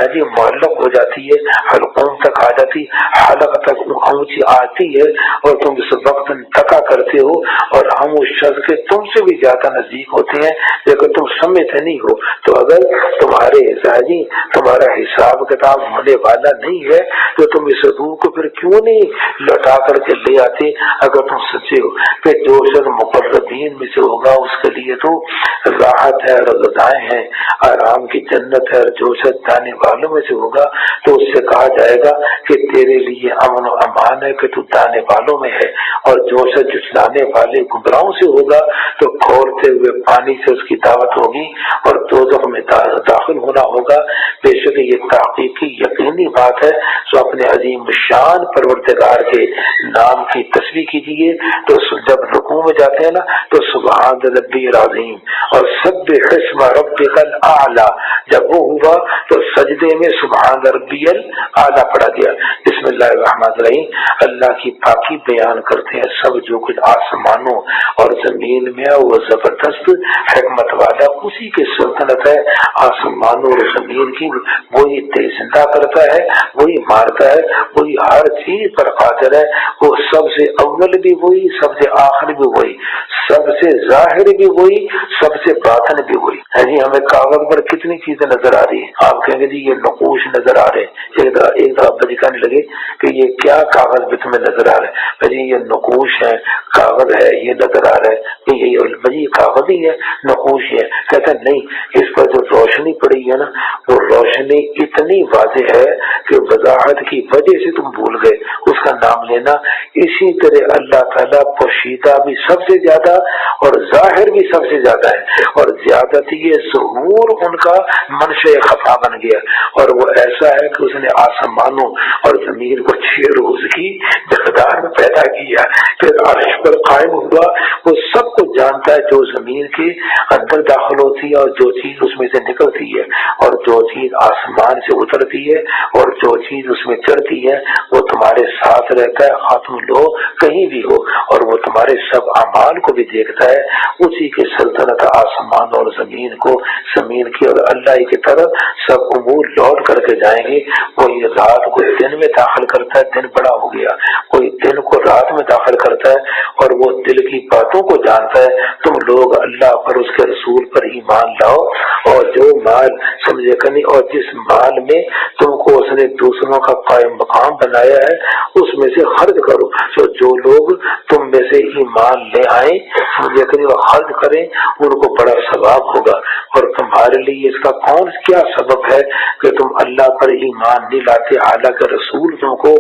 जी मुअल्लक़ हो जाती है, हलक़ों तक आ जाती, हलक़ तक ऊंची आती है और तुम इस वक्त तका करते हो और हम उस शख्स के तुमसे भी ज्यादा नजदीक होते हैं लेकिन तुम समझते नहीं हो। तो अगर तुम्हारा हिसाब किताब होने वाला नहीं है तो तुम इस रूह को फिर क्यों नहीं लौटा करके ले आते अगर तुम सच्चे हो? फिर जो शख्स मुक़र्रबीन में से होगा उसके लिए तो राहत है और ग़िज़ाएं हैं, आराम की जन्नत है। और जो शख्स जाने वालों में से होगा तो उससे कहा जाएगा कि तेरे लिए अमन और अमान है कि तू जाने वालों में है। और जो शख्स जुटलाने वाले गुमराहों से होगा तो खौलते हुए पानी से उसकी दावत होगी और दोज़ख में दाखिल होना होगा। बेशक ये ताक़ीकी यकीनी बात है। तो अपने अजीम शान परवरदिगार के नाम की तस्बीह कीजिए। तो जब रुकू में जाते हैं ना तो सुबहान रब्बियल अज़ीम और सब्बिह इस्म रब्बिकल आला, जब वो हुआ तो सजदे में सुबहान रब्बियल आला पढ़ा गया। बिस्मिल्लाहिर्रहमानिर्रहीम। अल्लाह की पाकी बयान करते हैं सब जो कुछ आसमानों और जमीन में है वो जबरदस्त हिकमत वाला उसी की सुल्तानत है। आसमानों और जमीन की वही जिंदा करता है, वही मारता है, वही हर चीज पर कादिर है। वो सबसे अव्वल भी वही, सबसे आखिर भी वही, सबसे जाहिर भी वही, सबसे बातिन भी वही है। जी हमें कागज पर कितनी चीजें नजर आ रही है। आप कहेंगे जी ये नकूश नजर आ रहे हैं, एक दफा दिखाने लगे कि ये क्या कागज भी तुम्हें नजर आ रहा है? जी ये नकूश है, कागज है, ये नजर आ रहा है कि ये कागज ही है, नकूश है। कहते नहीं, इस पर जो रोशनी पड़ी है ना वो रोशनी इतनी वाज़ेह है कि वजाहत की वजह से तुम भूल गए उसका नाम लेना। इसी तरह अल्लाह ताला पोशीदा भी सबसे ज्यादा और जाहिर भी सबसे ज्यादा है और ज्यादती ज़हूर उनका मनशे खफा बन गया। और वो ऐसा है कि उसने आसमानों और जमीन को 6 रोज की जगदार में पैदा किया, फिर अर्श पर कायम हुआ। वो सब कुछ जानता है जो जमीन के अंदर दाखिल होती है और जो चीज उसमें से निकलती है और जो चीज आसमान से उतरती है और जो चीज उसमें चढ़ती है। वो तुम्हारे साथ रहता है खा तुम लोग कहीं भी हो और वो तुम्हारे सब अमाल को भी देखता है। उसी की सल्तनत आसमान और जमीन को जमीन की और अल्लाह की तरफ सब उमूर लौट करके जाएंगे। कोई रात को दिन में दाखिल करता है, दिन बड़ा हो गया, कोई दिन को रात में दाखिल करता है और वो दिल की बातों को जानता है। तुम लोग अल्लाह पर उसके रसूल पर ईमान लाओ और जो माल समझे कनी और जिस माल में तुमको उसने दूसरों का कायम मकाम बनाया है उसमें से खर्च करो। तो जो लोग तुम में से ईमान ले आए समझे कनी और खर्च करें उनको बड़ा सवाब होगा। और तुम्हारे लिए इसका कौन क्या सबब है कि तुम अल्लाह पर ईमान नहीं लाते, हालांकि रसूल तुमको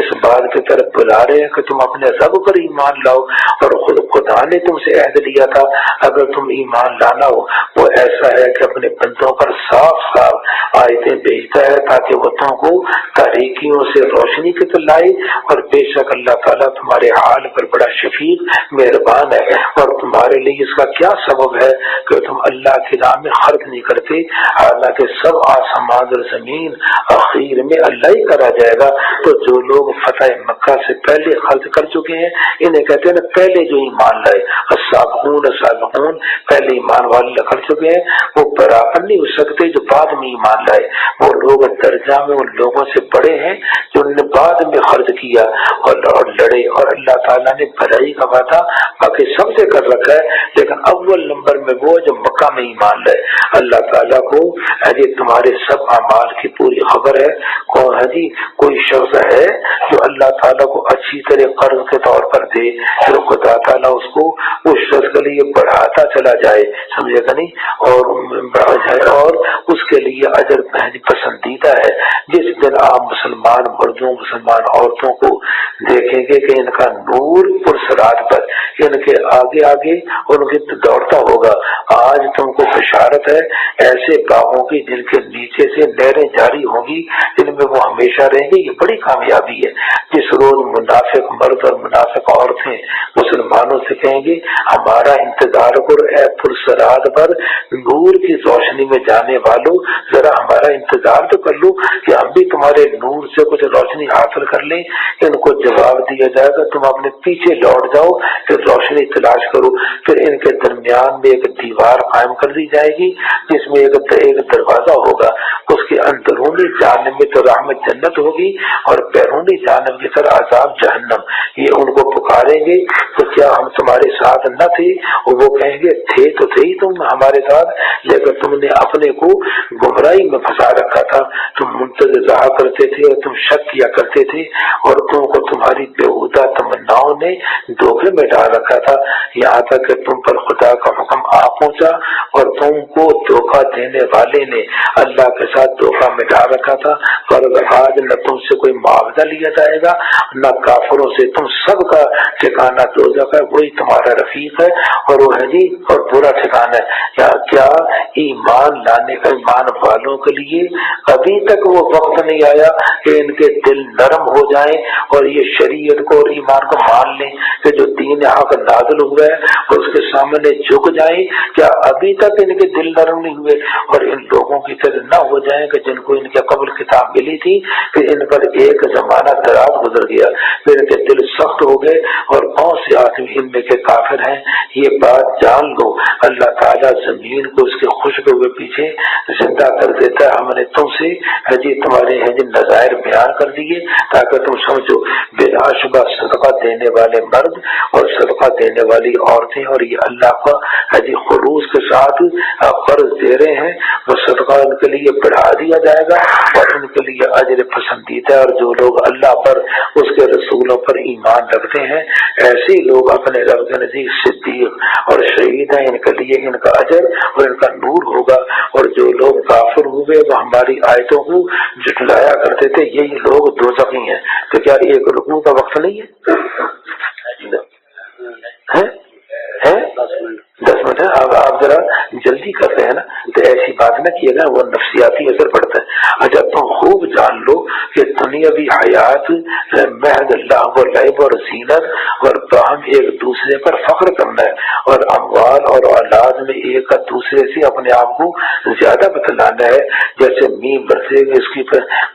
इस बात की तरफ बुला रहे हैं कि तुम अपने रब पर ईमान लाओ और खुद खुदा ने तुमसे अहद लिया था अगर तुम ईमान लाना हो। वो ऐसा है कि अपने बंदों पर साफ साफ आयतें भेजता है ताकि वो तुमको तारीकियों से रोशनी की तरफ लाए। और बेशक अल्लाह ताला तुम्हारे हाल पर बड़ा शफीक मेहरबान है। और तुम्हारे लिए इसका क्या सबब है कि तुम अल्लाह की राह में खर्च नहीं करते, हालांकि सब आसमान और जमीन आखिर में अल्लाह ही करा जाएगा। तो जो लोग फतह मक्का से पहले खर्च कर चुके हैं इन्हें कहते हैं ना पहले जो ईमान लाए, साबिकून पहले ईमान वाले कर चुके हैं, वो बराबर नहीं हो सकते जो बाद में ईमान लाए। वो लोग दर्जा में उन लोगों से बड़े हैं जो उन्होंने बाद में खर्च किया और लड़े। और अल्लाह ताला ने भलाई का वादा बाकी सबसे कर रखा है, लेकिन अव्वल नंबर में वो जो मक्का में ईमान लाए। अल्लाह ताला को अजी तुम्हारे सब अमाल की पूरी खबर है। कौन है जी? कोई शख्स है जो अल्लाह ताला को अच्छी तरह कर्ज के तौर पर दे, फिर खुदा ताला उसको उस शख्स के लिए बढ़ाता चला जाए, समझेगा नहीं, और बढ़ा जाए, और उसके लिए अजर पसंदीदा है। जिस दिन आप मुसलमान मर्दों मुसलमान औरतों को देखेंगे कि इनका नूर पुरसरात पर इनके आगे आगे उनके दौड़ता होगा। आज तुमको बशारत है ऐसे बागों की जिनके नीचे से नहरें जारी होंगी, जिनमें वो हमेशा रहेंगे। ये बड़ी कामयाबी है। जिस रोज मुनाफिक मर्द और मुनाफिक औरतें मुसलमानों से कहेंगे हमारा इंतजार करो ऐ पुरसरात पर नूर की रोशनी में जाने वालों, जरा हमारा इंतजार तो कर लो कि हम भी तुम्हारे नूर से कुछ रोशनी हासिल कर लें। इनको जवाब दिया जाएगा तुम अपने पीछे लौट जाओ, फिर रोशनी तलाश करो। फिर इनके दरमियान में एक दीवार कायम कर दी जाएगी जिसमें एक दरवाजा होगा। उसके अंदरूनी जानब में तो रहमत जन्नत होगी और बैरूनी जानब की तरह अजाब जहन्नम। ये उनको पुकारेंगे तो क्या हम तुम्हारे साथ न थे? और वो कहेंगे थे तो थे ही तुम हमारे साथ, लेकिन तुमने अपने को गुमराही में फंसा रखा था। तुम मुंतज़िर करते थे और तुम शक किया करते थे और तुमको तुम्हारी बेहुदा तमन्नाओं ने धोखे में डाल रखा था, यहाँ तक कि तुम पर खुदा का हुक्म आ पहुंचा और तुमको धोखा देने वाले ने अल्लाह के साथ धोखा में डाल रखा था। और आज न तुमसे कोई मुआवजा लिया जाएगा न काफिरों से, तुम सबका ठिकाना दोज़ख है, वही तुम्हारा रफीक है और वो है जी और बुरा ठिकाना है। क्या ईमान लाने का ईमान वालों के लिए अभी तक वो वक्त नहीं आया कि इनके दिल नरम हो जाएं और ये शरीयत को और ईमान को मान लें कि जो दीन हक नाज़िल हुआ है और उसके सामने झुक जाएं? क्या अभी तक इनके दिल नरम नहीं हुए और इन लोगों की तरह न हो जाए कि जिनको इनके कबल किताब मिली थी, फिर इन पर एक जमाना दराज गुजर गया, फिर इनके दिल सख्त हो गए और कौन से आदमी इनमें के काफिर हैं? ये बात जान लो, अल्लाह ताला जमीन को उसके खुशक हुए पीछे जिंदा कर देता है। हमने तुमसे हजी तुम्हारे हजी नज़ायर बयान कर दिए ताकि तुम समझो। बिलाशुबा सदका देने वाले मर्द और सदका देने वाली औरतें और ये अल्लाह का हजी खुलूस के साथ कर्ज दे रहे हैं, वो सदका उनके लिए बढ़ा दिया जाएगा और उनके लिए अजर पसंदीदा। और जो लोग अल्लाह पर उसके रसूलों पर ईमान रखते हैं ऐसे लोग अपने रब के नज़दीक सिद्दीक और शहीद हैं, इनके लिए इनका अजर और इनका नूर होगा। और जो लोग काफिर हुए वो हमारी आयतों को जुटलाया करते थे, यही लोग दोज़खी हैं। तो क्या एक रुकू का वक्त नहीं है? 10 मिनट है। अब आप जरा जल्दी कर रहे हैं ना, तो ऐसी बात ना किएगा, वो नफ्सियाती असर पड़ता है। अच्छा तुम खूब जान लो कि दुनियावी हयात महज लाभ और लैब और जीनत और बाहम एक दूसरे पर फख्र करना है और अमवाल और औलाद में एक दूसरे से अपने आप को ज्यादा बतलाना है। जैसे मीम बरसेगी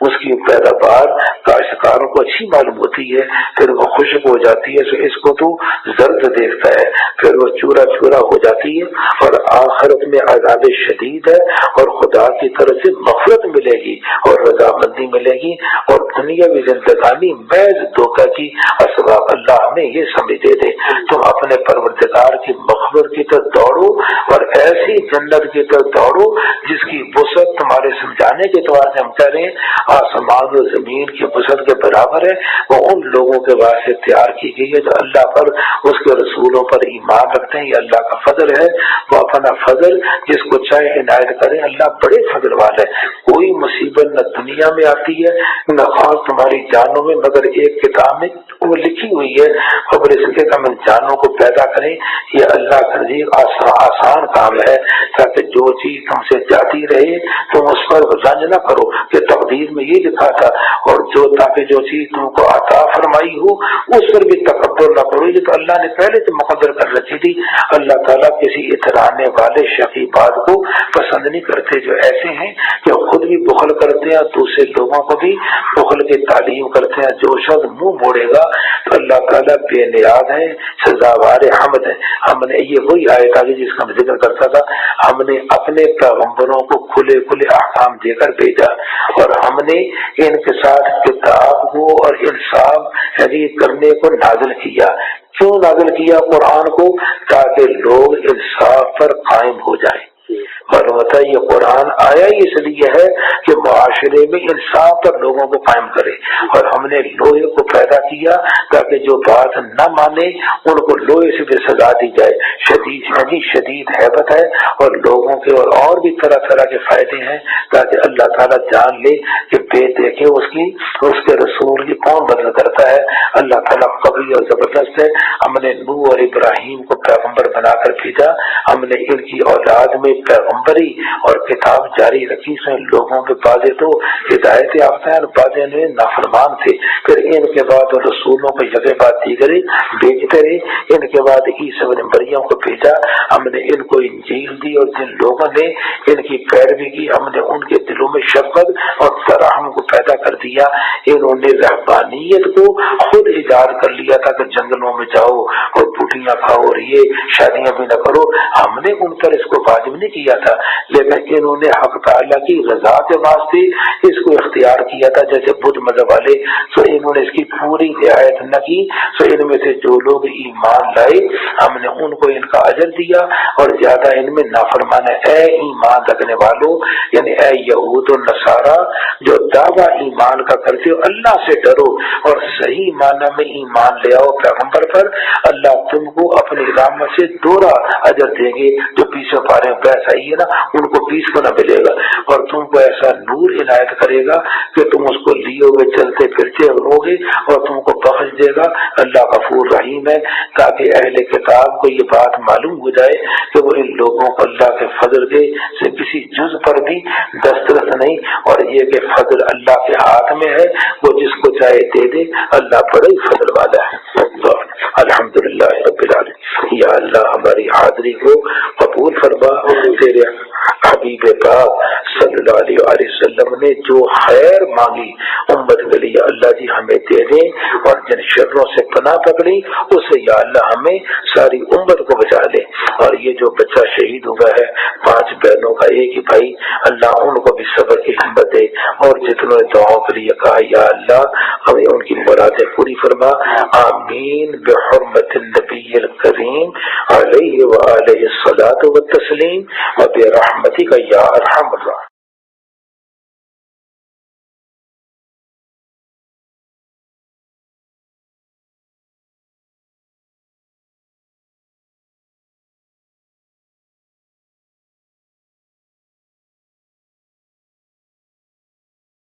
उसकी पैदावार काश्तकारों को अच्छी मालूम होती है, फिर वो खुशक हो जाती है, तो इसको तो जर्द देखता है, फिर वो चूरा चूरा हो जाती है और आखिरत में अज़ाब शदीद है और खुदा की तरफ से मग़फ़िरत मिलेगी और रज़ामंदी मिलेगी और दुनियावी जिंदगानी महज धोखा की असबाब। अल्लाह हमें ये समझ दे दे। तुम अपने परवरदिगार की मग़फ़िरत की तरफ दौड़ो और ऐसी जन्नत की तरफ दौड़ो जिसकी वसअत तुम्हारे समझाने के तौर से हम कह रहे हैं आसमान और जमीन की वसअत के बराबर है। वो उन लोगों के वास्ते तैयार की गई है जो अल्लाह पर उसके रसूलों पर ईमान रखते हैं। ये अल्लाह का फजल है, वो अपना फजल जिसको चाहे इनायत करे। अल्लाह बड़े फजल वाला है। कोई मुसीबत न दुनिया में आती है न खास तुम्हारी जानों में, मगर एक किताब में वो लिखी हुई है खबर इसके हम जानों को पैदा करें। ये अल्लाह का नज़दीक आसान काम है ताकि जो चीज तुमसे जाती रहे तुम उस पर रंज न करो कि तकदीर में ये लिखा था, और जो ताकि जो चीज तुमको अता फरमाई हो उस पर भी तकब्बुर न करो, ये तो अल्लाह ने पहले से मुकद्दर कर रखी थी। अल्लाह ताला किसी इतराने वाले शकीबाद को पसंद नहीं करते जो ऐसे हैं कि खुद भी बुखल करते हैं, दूसरे लोगों को भी बुखल की तालीम करते हैं। जो शब्द मुंह मोड़ेगा तो अल्लाह ताला बेनियाज है, सजावार हमद है। हमने ये वही आयत आगे जिसका मैं जिक्र करता था, हमने अपने पैगंबरों को खुले खुले अहकाम देकर भेजा और हमने इनके साथ किताब को और इंसाफ करने को नाजिल किया। क्यों नाजिल किया कुरान को? ताकि लोग इंसाफ पर कायम हो जाए। معلوم ہوتا ہے یہ قرآن آیا ہی اس لیے ہے کہ معاشرے میں انصاف پر لوگوں کو قائم کرے، اور ہم نے لوہے کو پیدا کیا تاکہ جو بات نہ مانے ان کو لوہے سے بھی سزا دی جائے۔ شدید ہیبت ہے، اور لوگوں کے اور بھی طرح طرح کے فائدے ہیں تاکہ اللہ تعالیٰ جان لے کہ بے دیکھے اس کے رسول کی کون بدل کرتا ہے۔ اللہ تعالیٰ قوی اور زبردست ہے۔ ہم نے نوح اور ابراہیم کو پیغمبر بنا کر بھیجا، ہم نے ان کی اولاد میں پیغمبری اور کتاب جاری رکھی، سے لوگوں کے بعضے تو ہدایت یافتہ اور بعضے میں نافرمان تھے، پھر ان کے بعد رسولوں کو یکے بعد دیگرے بھیجتے رہے۔ ان کے بعد عیسی ابن مریم کو بھیجا، ہم نے ان کو انجیل دی، اور جن لوگوں نے ان کی پیروی کی ہم نے ان کے دلوں میں شفقت اور ترحم کو پیدا کر دیا۔ انہوں نے رہبانیت کو خود ایجاد کر لیا تھا کہ جنگلوں میں جاؤ اور بوٹیاں کھاؤ اور یہ شادیاں بھی نہ کرو، ہم نے ان پر اس کو واجب نہیں کیا تھا، لیکن انہوں نے حق تعالیٰ کی رضا کے واسطے اس کو اختیار کیا تھا۔ جیسے بدھ مذہب والے تو انہوں نے اس کی پوری رعایت نہ کی، تو ان میں سے جو لوگ ایمان لائے ہم نے ان کو ان کا اجر دیا، اور زیادہ ان میں نافرمان ہے۔ اے ایمان رکھنے والوں، یعنی اے یہود و نصارہ جو دعویٰ ایمان کا کرتے ہو، اللہ سے ڈرو اور صحیح معنی میں ایمان لے آؤ پیغمبر پر، اللہ تم کو اپنی رحمت سے دوہرا اجر دیں گے۔ جو 20 پارے ویسا ہی ہے نا، ان کو 20 گنا ملے گا، اور تم کو ایسا نور عنایت کرے گا کہ تم اس کو لیے ہوئے چلتے پھرتے رہو گے، اور تم کو بخش دے گا۔ اللہ غفور رحیم ہے، تاکہ اہل کتاب کو یہ بات معلوم ہو جائے کہ وہ ان لوگوں کو اللہ کے فضل کے سے کسی جز پر بھی دسترس نہیں، اور یہ کہ فضل اللہ کے ہاتھ میں ہے، وہ جس کو چاہے دے دے، اللہ بڑا ہی فضل والا ہے۔ الحمدللہ رب العالمین۔ یا اللہ ہماری حاضری کو قبول فرما، تیرے حبیب پاک صلی اللہ علیہ وآلہ وسلم نے جو خیر مانگی امت کے لیے اللہ جی ہمیں دے دیں، اور جن شروں سے پناہ پکڑی اسے یا اللہ ہمیں ساری امت کو بچا لے۔ اور یہ جو بچہ شہید ہوا ہے 5 بہنوں کا ایک ہی بھائی، اللہ ان کو بھی صبر کی ہمت دے، اور جتنوں نے دعاؤں کے لیے کہا یا اللہ ہمیں ان کی مرادیں پوری فرما، آمین بحرمت النبی الکریم علیہ وآلہ الصلاۃ والتسلیم وبرحمتک یا ارحم الراحمین۔